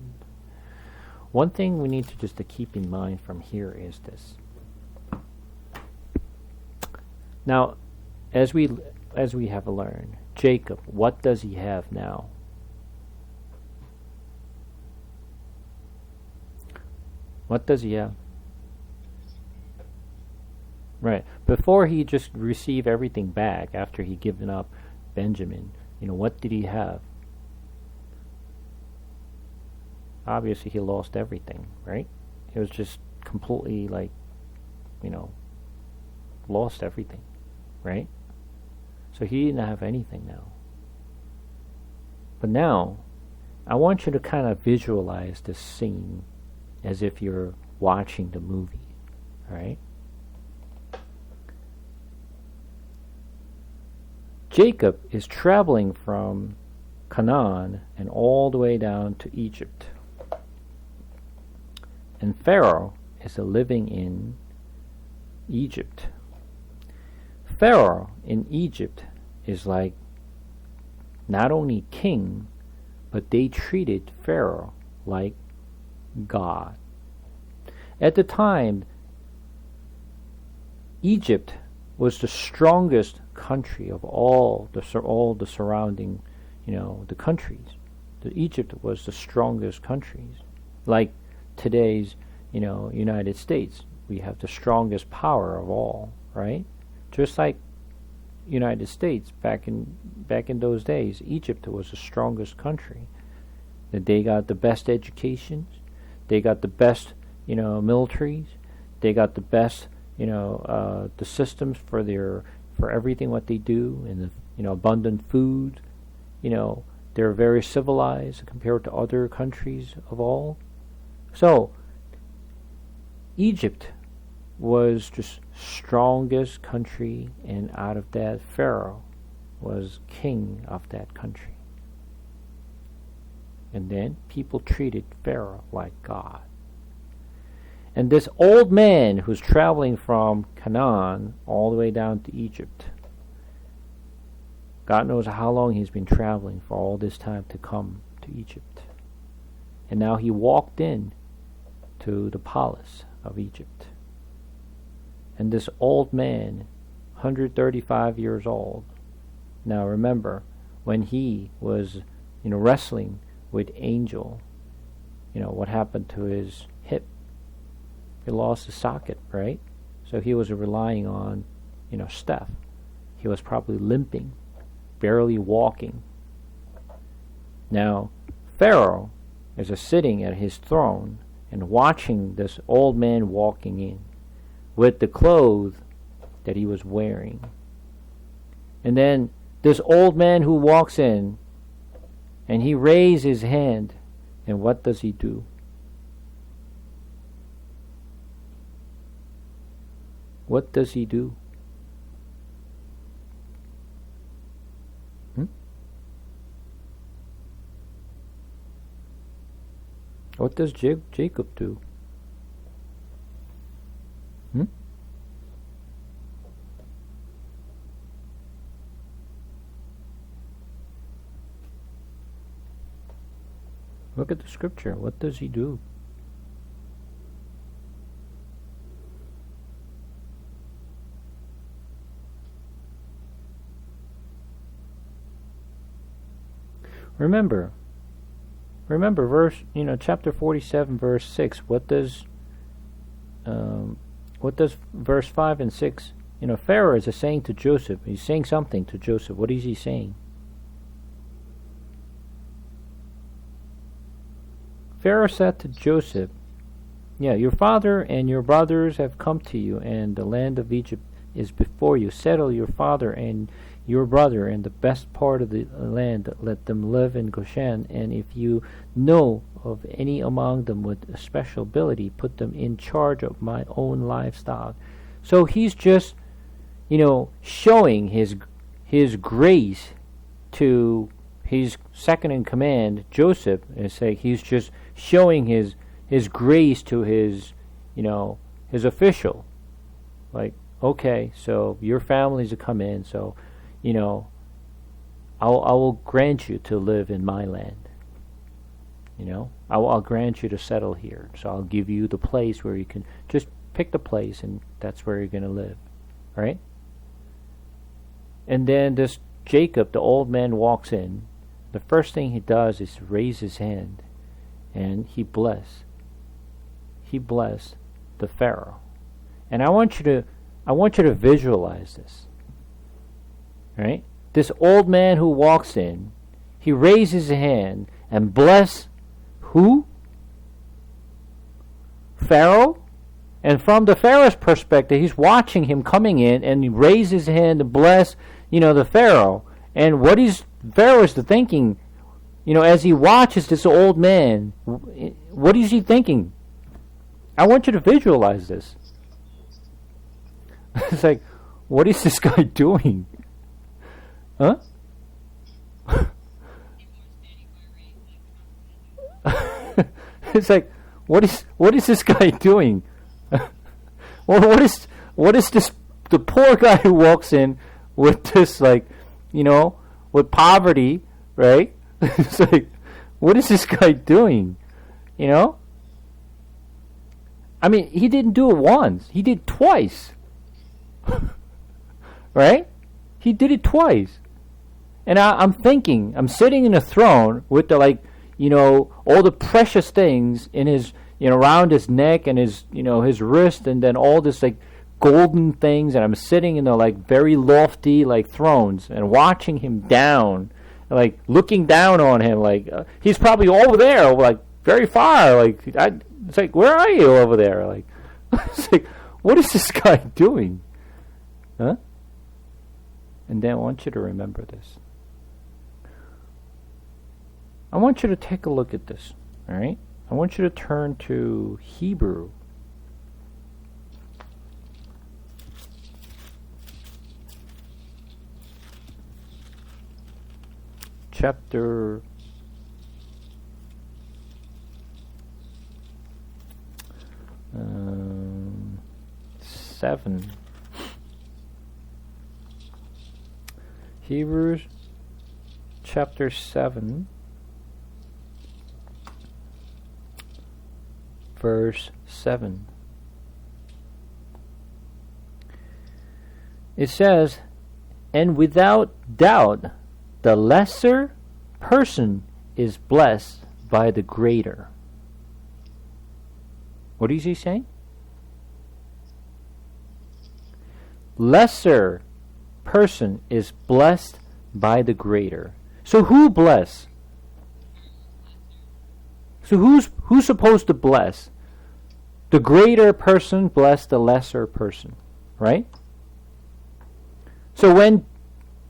One thing we need to just to keep in mind from here is this. Now, as we have learned, Jacob, what does he have now? What does he have? Right. Before he just received everything back, after he given up Benjamin, what did he have? Obviously, he lost everything, right? It was just completely lost everything, right? So he didn't have anything now. But now, I want you to kind of visualize this scene as if you're watching the movie, right? Jacob is traveling from Canaan and all the way down to Egypt. And Pharaoh is living in Egypt. Pharaoh in Egypt is like not only king, but they treated Pharaoh like God. At the time, Egypt was the strongest country of all the surrounding, the countries. Egypt was the strongest countries. Like today's, United States, we have the strongest power of all, right? Just like United States back in those days, Egypt was the strongest country. That they got the best educations, they got the best, militaries, they got the best, the systems for everything what they do, and the abundant food. They're very civilized compared to other countries of all. So Egypt was just strongest country, and out of that Pharaoh was king of that country. And then people treated Pharaoh like God. And this old man who's traveling from Canaan all the way down to Egypt, God knows how long he's been traveling for all this time to come to Egypt. And now he walked in to the palace of Egypt. And this old man, 135 years old, now remember, when he was, wrestling with Angel, what happened to his hip? He lost his socket, right? So he was relying on, Steph. He was probably limping, barely walking. Now, Pharaoh is sitting at his throne and watching this old man walking in with the clothes that he was wearing. And then this old man who walks in, and he raises his hand, and what does he do? What does he do? What does Jacob do? Look at the scripture. What does he do? Remember chapter 47 verse 6. What does verse 5 and 6, Pharaoh is saying to Joseph. He's saying something to Joseph. What is he saying? Pharaoh said to Joseph, your father and your brothers have come to you, and the land of Egypt is before you. Settle your father and your brother in the best part of the land. Let them live in Goshen, and if you know of any among them with a special ability, put them in charge of my own livestock. So he's just, showing his grace to his second in command, Joseph. And say he's just showing his grace to his official. Like, okay, so your families have come in, so I will grant you to live in my land. I'll grant you to settle here. So I'll give you the place where you can just pick the place, and that's where you're going to live. Right? And then this Jacob, the old man, walks in. The first thing he does is raise his hand, and he blessed the Pharaoh. And I want you to visualize this. Right? This old man who walks in, he raises his hand and bless who? Pharaoh? And from the Pharaoh's perspective, he's watching him coming in, and he raises his hand to bless, the Pharaoh. And what is Pharaoh is thinking, as he watches this old man, what is he thinking? I want you to visualize this. It's like, what is this guy doing? Huh? It's like, what is this guy doing? What is this? The poor guy who walks in with this, with poverty, right? It's like, what is this guy doing? I mean, he didn't do it once. He did twice. Right? He did it twice. And I'm thinking, I'm sitting in a throne with the, all the precious things in his, around his neck and his, his wrist, and then all this, golden things, and I'm sitting in the, very lofty, thrones, and watching him down, looking down on him, he's probably over there, very far, it's like, where are you over there? It's like, what is this guy doing? Huh? And then I want you to remember this. I want you to take a look at this, all right? I want you to turn to Hebrew. chapter 7. Hebrews chapter 7, verse 7. It says, "And without doubt, the lesser person is blessed by the greater." What is he saying? Lesser person is blessed by the greater. So who bless? So who's supposed to bless? The greater person bless the lesser person, right? So when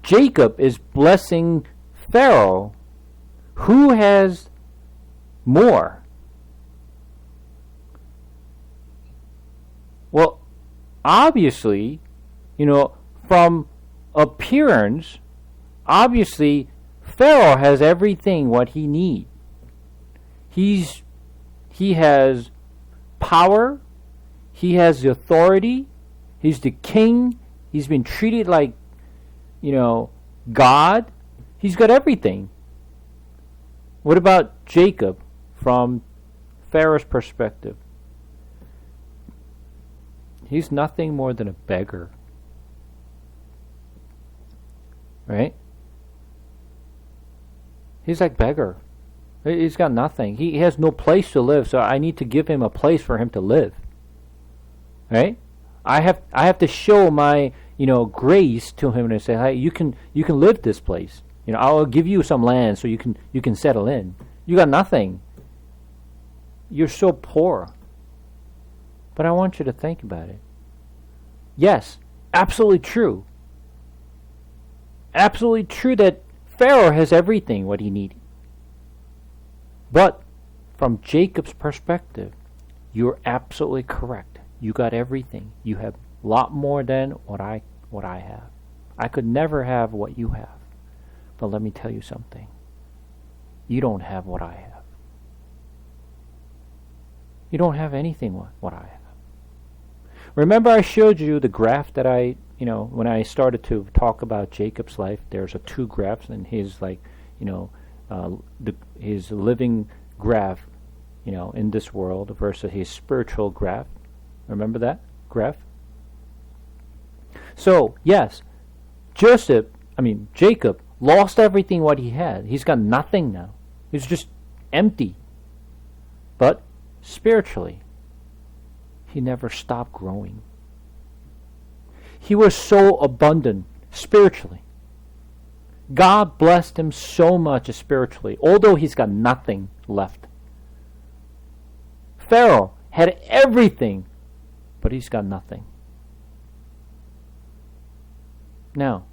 Jacob is blessing Pharaoh, who has more? Well, obviously, from appearance, obviously Pharaoh has everything what he needs. He has power, he has the authority, he's the king, he's been treated like, God. He's got everything. What about Jacob from Pharaoh's perspective? He's nothing more than a beggar. Right? He's like beggar. He's got nothing. He has no place to live, so I need to give him a place for him to live. Right? I have to show my grace to him and say, hey, you can live this place. I'll give you some land so you can settle in. You got nothing. You're so poor. But I want you to think about it. Yes, absolutely true. Absolutely true that Pharaoh has everything what he needed. But from Jacob's perspective, you're absolutely correct. You got everything. You have a lot more than what I have. I could never have what you have. But let me tell you something. You don't have what I have. You don't have anything what I have. Remember I showed you the graph that when I started to talk about Jacob's life, there's two graphs, and his his living graph, in this world versus his spiritual graph. Remember that graph? So, yes, Jacob lost everything what he had. He's got nothing now. He's just empty. But spiritually, he never stopped growing. He was so abundant spiritually. God blessed him so much spiritually, although he's got nothing left. Pharaoh had everything, but he's got nothing. Now,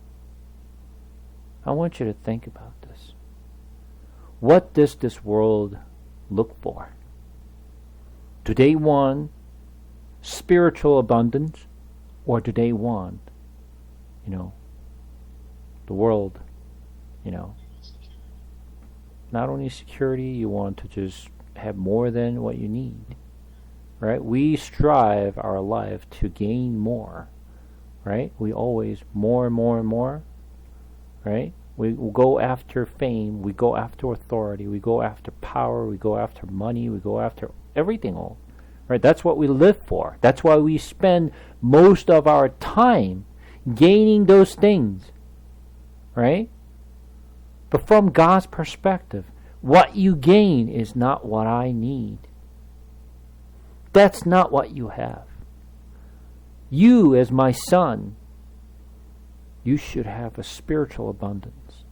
I want you to think about this. What does this world look for? Do they want spiritual abundance, or do they want, the world, not only security, you want to just have more than what you need, right? We strive our life to gain more, right? We always more and more and more, right? We go after fame, we go after authority, we go after power, we go after money, we go after everything all. Right? That's what we live for. That's why we spend most of our time gaining those things. Right? But from God's perspective, what you gain is not what I need. That's not what you have. You, as my son, you should have a spiritual abundance,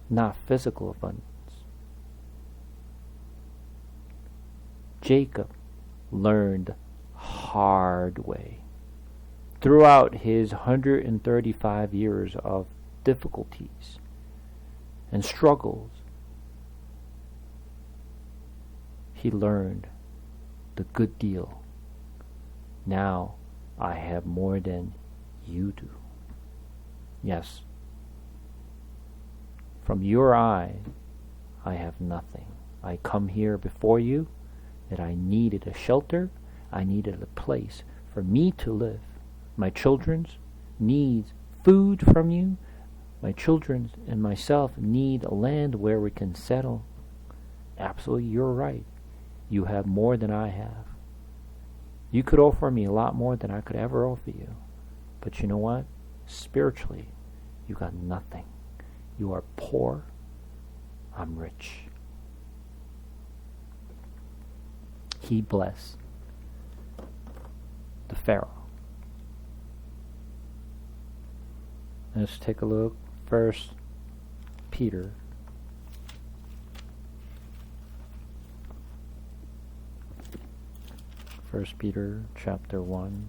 not physical abundance. Jacob learned hard way. Throughout his 135 years of difficulties and struggles, he learned the good deal. Now I have more than you do. Yes. From your eye, I have nothing. I come here before you that I needed a shelter. I needed a place for me to live. My children's needs food from you. My children and myself need a land where we can settle. Absolutely, you're right. You have more than I have. You could offer me a lot more than I could ever offer you. But you know what? Spiritually, you got nothing. You are poor. I'm rich. He blessed the Pharaoh. Let's take a look. First Peter. First Peter chapter 1.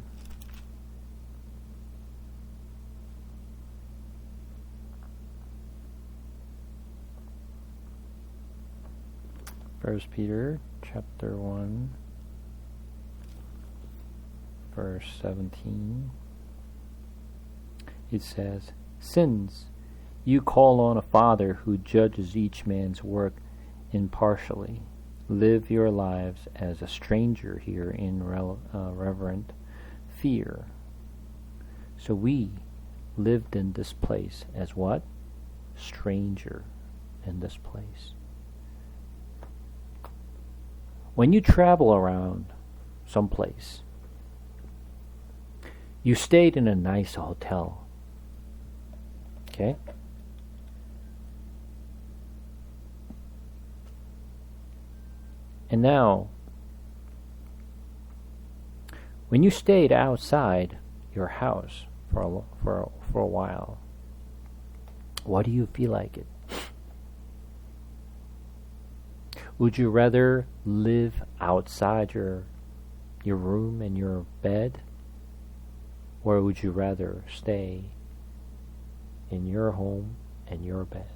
First Peter chapter 1 verse 17. It says, "Since you call on a Father who judges each man's work impartially, live your lives as a stranger here in reverent fear." So we lived in this place as what? Stranger in this place. When you travel around someplace, you stayed in a nice hotel. Okay? And now, when you stayed outside your house for a while, what do you feel like it? Would you rather live outside your room and your bed? Or would you rather stay in your home and your bed?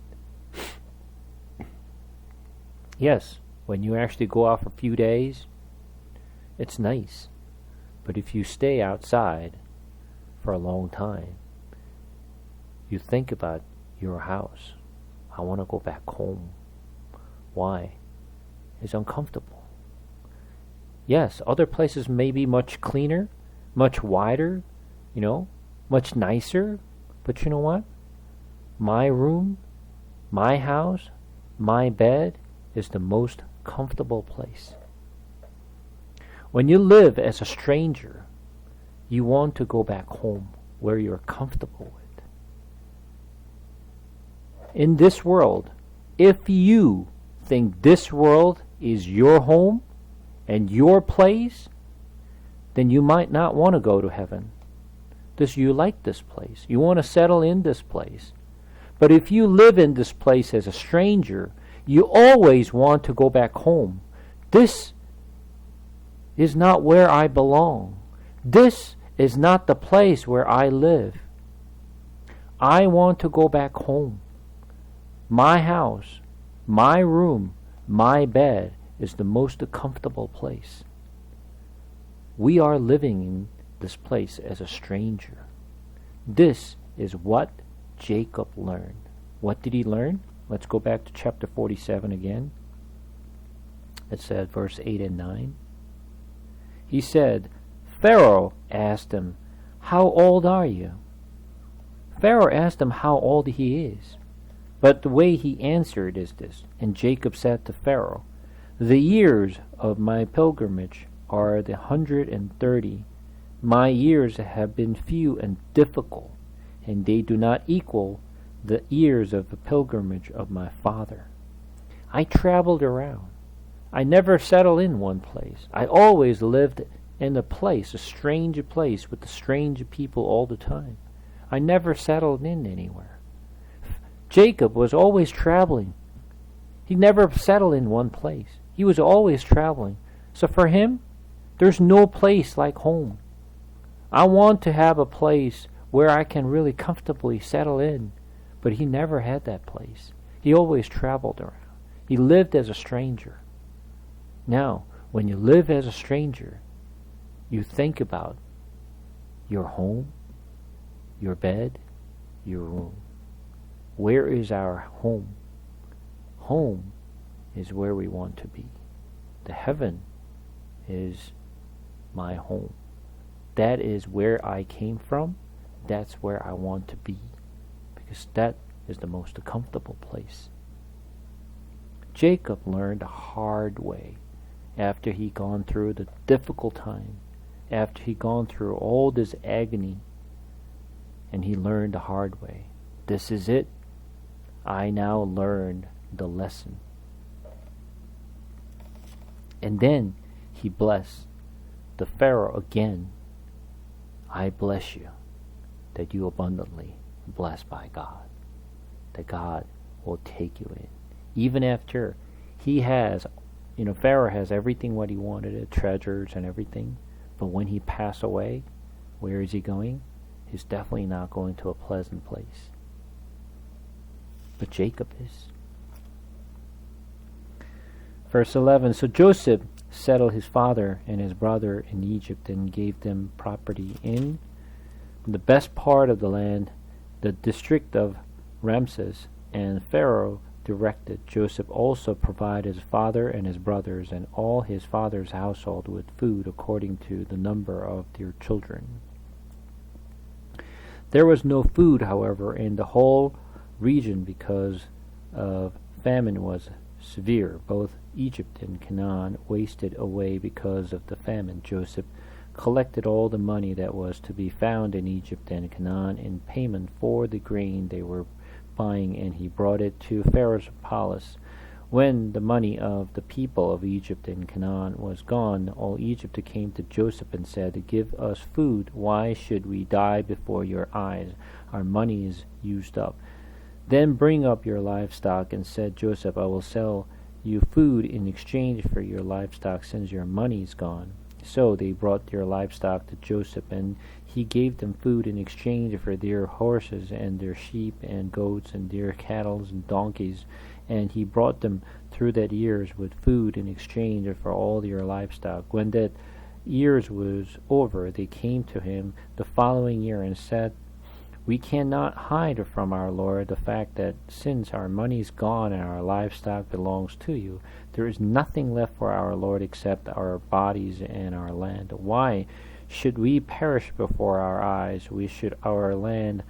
Yes, when you actually go out for a few days, it's nice. But if you stay outside for a long time, you think about your house. I want to go back home. Why? It's uncomfortable. Yes, other places may be much cleaner, much wider, much nicer. But you know what? My room, my house, my bed is the most comfortable place. When you live as a stranger, you want to go back home where you're comfortable with. In this world, if you think this world is your home and your place, then you might not want to go to heaven. You like this place. You want to settle in this place. But if you live in this place as a stranger, you always want to go back home. This is not where I belong. This is not the place where I live. I want to go back home. My house, my room, my bed is the most comfortable place. We are living in this place as a stranger. This is what Jacob learned. What did he learn? Let's go back to chapter 47 again. It said verse 8 and 9. He said, Pharaoh asked him, "How old are you?" Pharaoh asked him how old he is. But the way he answered is this. And Jacob said to Pharaoh, "The years of my pilgrimage are 130. My years have been few and difficult, and they do not equal the years of the pilgrimage of my father. I traveled around. I never settled in one place. I always lived in a place, a strange place, with the strange people all the time. I never settled in anywhere." Jacob was always traveling. He never settled in one place. He was always traveling. So for him, there's no place like home. I want to have a place where I can really comfortably settle in. But he never had that place. He always traveled around. He lived as a stranger. Now, when you live as a stranger, you think about your home, your bed, your room. Where is our home? Home is where we want to be. The heaven is my home. That is where I came from. That's where I want to be. Because that is the most comfortable place. Jacob learned the hard way after he gone through the difficult time, after he gone through all this agony, and he learned the hard way. This is it. I now learned the lesson. And then he blessed the Pharaoh again. I bless you that you abundantly blessed by God, that God will take you in. Even after he has, Pharaoh has everything what he wanted, treasures and everything, but when he passed away, where is he going? He's definitely not going to a pleasant place. But Jacob is. Verse 11, so Joseph settled his father and his brother in Egypt and gave them property in the best part of the land, the district of Ramses, and Pharaoh directed. Joseph also provided his father and his brothers and all his father's household with food according to the number of their children. There was no food, however, in the whole region because of famine was severe. Both Egypt and Canaan wasted away because of the famine. Joseph collected all the money that was to be found in Egypt and Canaan in payment for the grain they were buying, and he brought it to Pharaoh's palace. When the money of the people of Egypt and Canaan was gone, all Egypt came to Joseph and said, give us food. Why should we die before your eyes? Our money is used up. Then bring up your livestock, and said Joseph, I will sell you food in exchange for your livestock, since your money is gone. So they brought their livestock to Joseph, and he gave them food in exchange for their horses and their sheep and goats and their cattle and donkeys. And he brought them through that years with food in exchange for all their livestock. When that years was over, they came to him the following year and said, we cannot hide from our Lord the fact that since our money is gone and our livestock belongs to you, there is nothing left for our Lord except our bodies and our land. Why should we perish before our eyes? We should our land,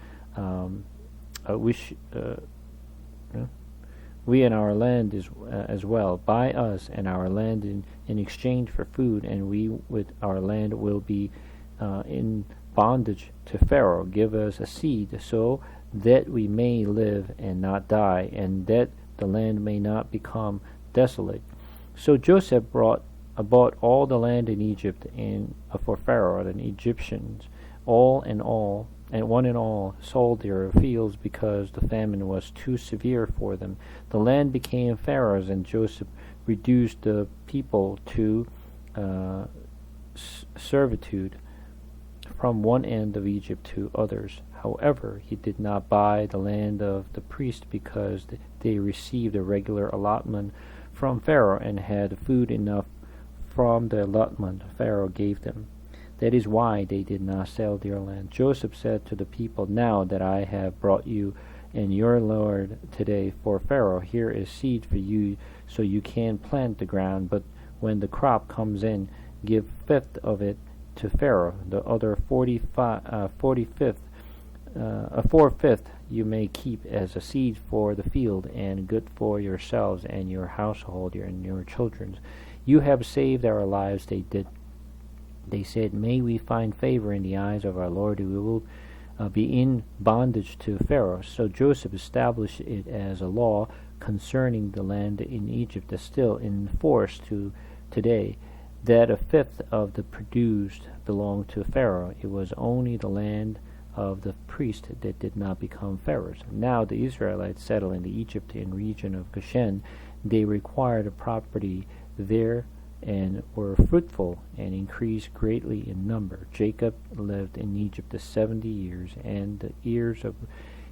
we and our land is as well. Buy us and our land in exchange for food, and we with our land will be in bondage to Pharaoh. Give us a seed so that we may live and not die, and that the land may not become desolate. So Joseph bought all the land in Egypt for Pharaoh, and Egyptians, one and all, sold their fields because the famine was too severe for them. The land became Pharaoh's, and Joseph reduced the people to servitude from one end of Egypt to others. However, he did not buy the land of the priests because they received a regular allotment from Pharaoh and had food enough from the allotment Pharaoh gave them. That is why they did not sell their land. Joseph said to the people, now that I have brought you and your Lord today for Pharaoh, here is seed for you so you can plant the ground, but when the crop comes in, give fifth of it to Pharaoh. The other 4/5 you may keep as a seed for the field, and good for yourselves and your household and your children. You have saved our lives, they did. They said, may we find favor in the eyes of our Lord, who will be in bondage to Pharaoh. So Joseph established it as a law concerning the land in Egypt, is still in force to today, that a fifth of the produced belonged to Pharaoh. It was only the land of the priest that did not become Pharaoh's. Now the Israelites settled in the Egyptian region of Goshen. They acquired a property there and were fruitful and increased greatly in number. Jacob lived in Egypt 70 years, and the years of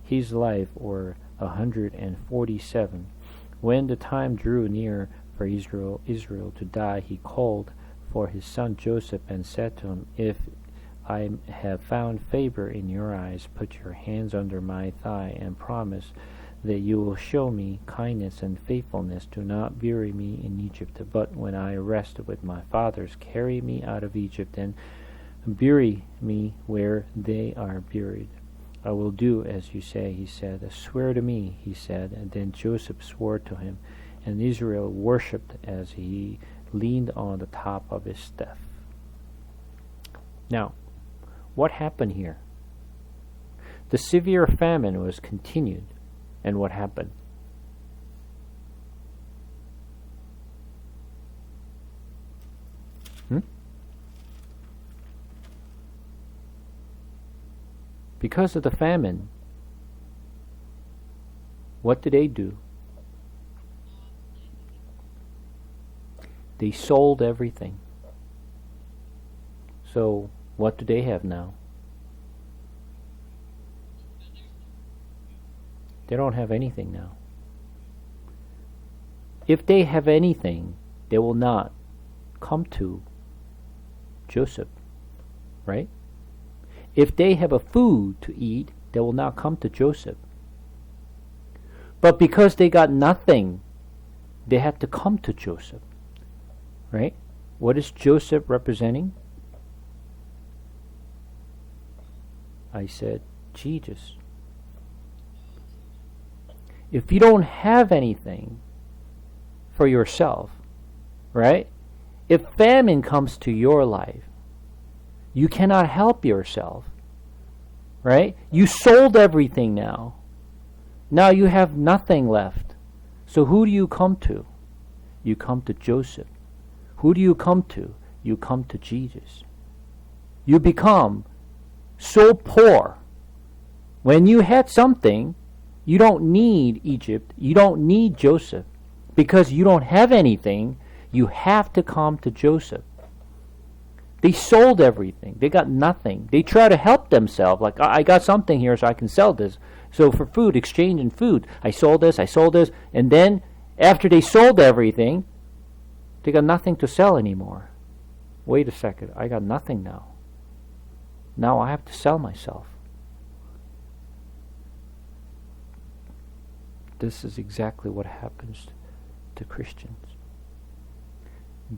his life were 147. When the time drew near for Israel to die, he called for his son Joseph and said to him, if I have found favor in your eyes, put your hands under my thigh and promise that you will show me kindness and faithfulness. Do not bury me in Egypt, but when I rest with my fathers, carry me out of Egypt and bury me where they are buried. I will do as you say, he said. Swear to me, he said. And then Joseph swore to him, and Israel worshipped as he leaned on the top of his staff. Now, what happened here? The severe famine was continued, and what happened? Because of the famine, what did they do? They sold everything. So, what do they have now? They don't have anything now. If they have anything, they will not come to Joseph, right? If they have a food to eat, they will not come to Joseph. But because they got nothing, they had to come to Joseph, right? What is Joseph representing? I said, Jesus. If you don't have anything for yourself, right? If famine comes to your life, you cannot help yourself, right? You sold everything now. Now you have nothing left. So who do you come to? You come to Joseph. Who do you come to? You come to Jesus. You become so poor. When you had something, you don't need Egypt. You don't need Joseph. Because you don't have anything, you have to come to Joseph. They sold everything. They got nothing. They try to help themselves. Like, I got something here so I can sell this. So for food, exchange in food. I sold this. And then after they sold everything, they got nothing to sell anymore. Wait a second. I got nothing now. Now I have to sell myself. This is exactly what happens to Christians.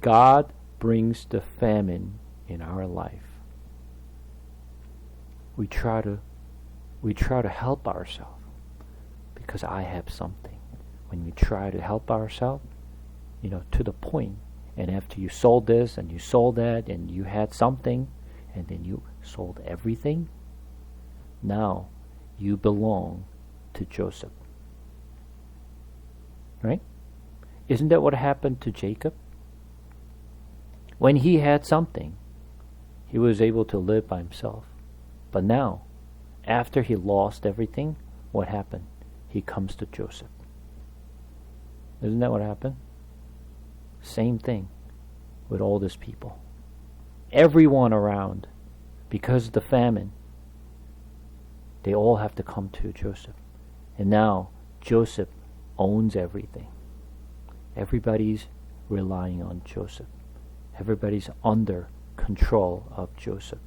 God brings the famine in our life. We try to help ourselves because I have something. When we try to help ourselves, to the point, and after you sold this and you sold that and you had something and then you sold everything, now you belong to Joseph. Right? Isn't that what happened to Jacob? When he had something, he was able to live by himself. But now, after he lost everything, what happened? He comes to Joseph. Isn't that what happened? Same thing with all these people. Everyone around, because of the famine, they all have to come to Joseph. And now, Joseph owns everything. Everybody's relying on Joseph. Everybody's under control of Joseph.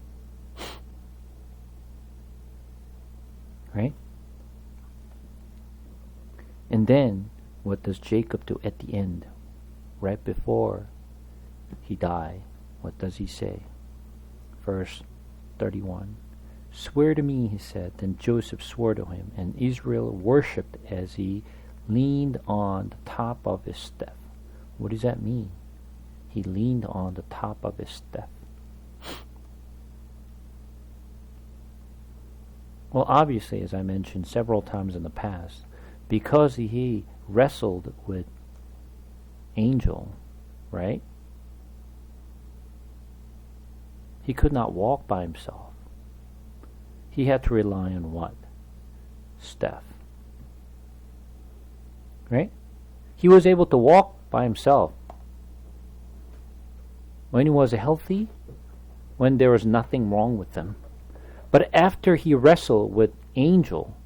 Right? And then, what does Jacob do at the end? Right before he died, what does he say? Verse 31. Swear to me, he said. Then Joseph swore to him, and Israel worshipped as he leaned on the top of his staff. What does that mean? He leaned on the top of his staff. Well, obviously, as I mentioned several times in the past, because he wrestled with angel, right? He could not walk by himself. He had to rely on what? Staff. Right? He was able to walk by himself when he was healthy, when there was nothing wrong with him. But after he wrestled with angel,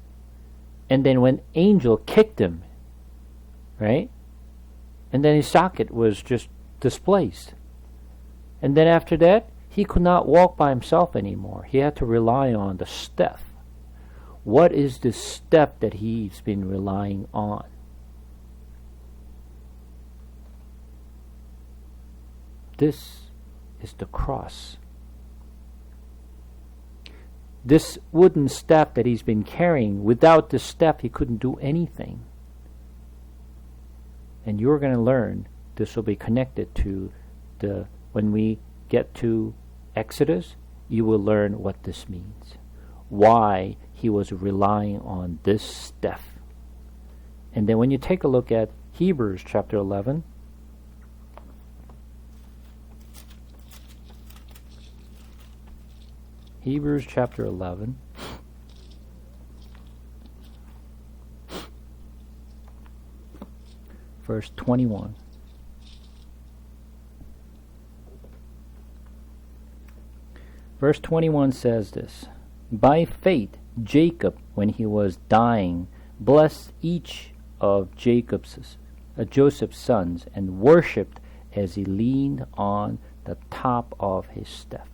and then when angel kicked him, right? And then his socket was just displaced. And then after that, he could not walk by himself anymore. He had to rely on the staff. What is the step that he's been relying on? This is the cross. This wooden staff that he's been carrying, without the staff he couldn't do anything. And you're going to learn this will be connected to when we get to Exodus, you will learn what this means. Why he was relying on this staff. And then when you take a look at Hebrews chapter 11, Hebrews chapter 11, verse 21. Verse 21 says this, by faith Jacob, when he was dying, blessed each of Joseph's sons and worshipped as he leaned on the top of his staff.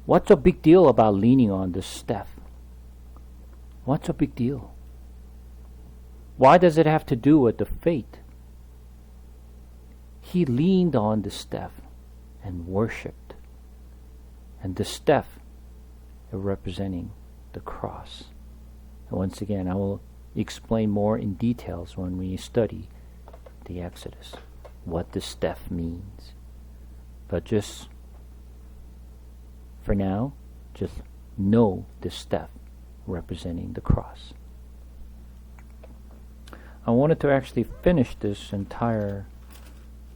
What's a big deal about leaning on the staff? What's a big deal? Why does it have to do with the faith? He leaned on the staff and worshipped. And the staff representing the cross. And once again, I will explain more in details when we study the Exodus, what the staff means. But just for now, just know the staff representing the cross. I wanted to actually finish this entire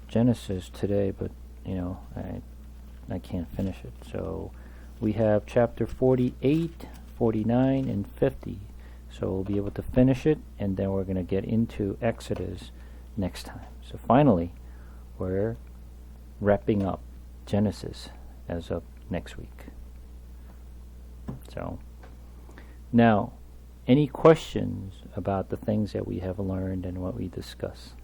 Genesis today, but I can't finish it. So we have chapter 48, 49, and 50. So we'll be able to finish it, and then we're going to get into Exodus next time. So finally, we're wrapping up Genesis as of next week. So now, any questions about the things that we have learned and what we discussed?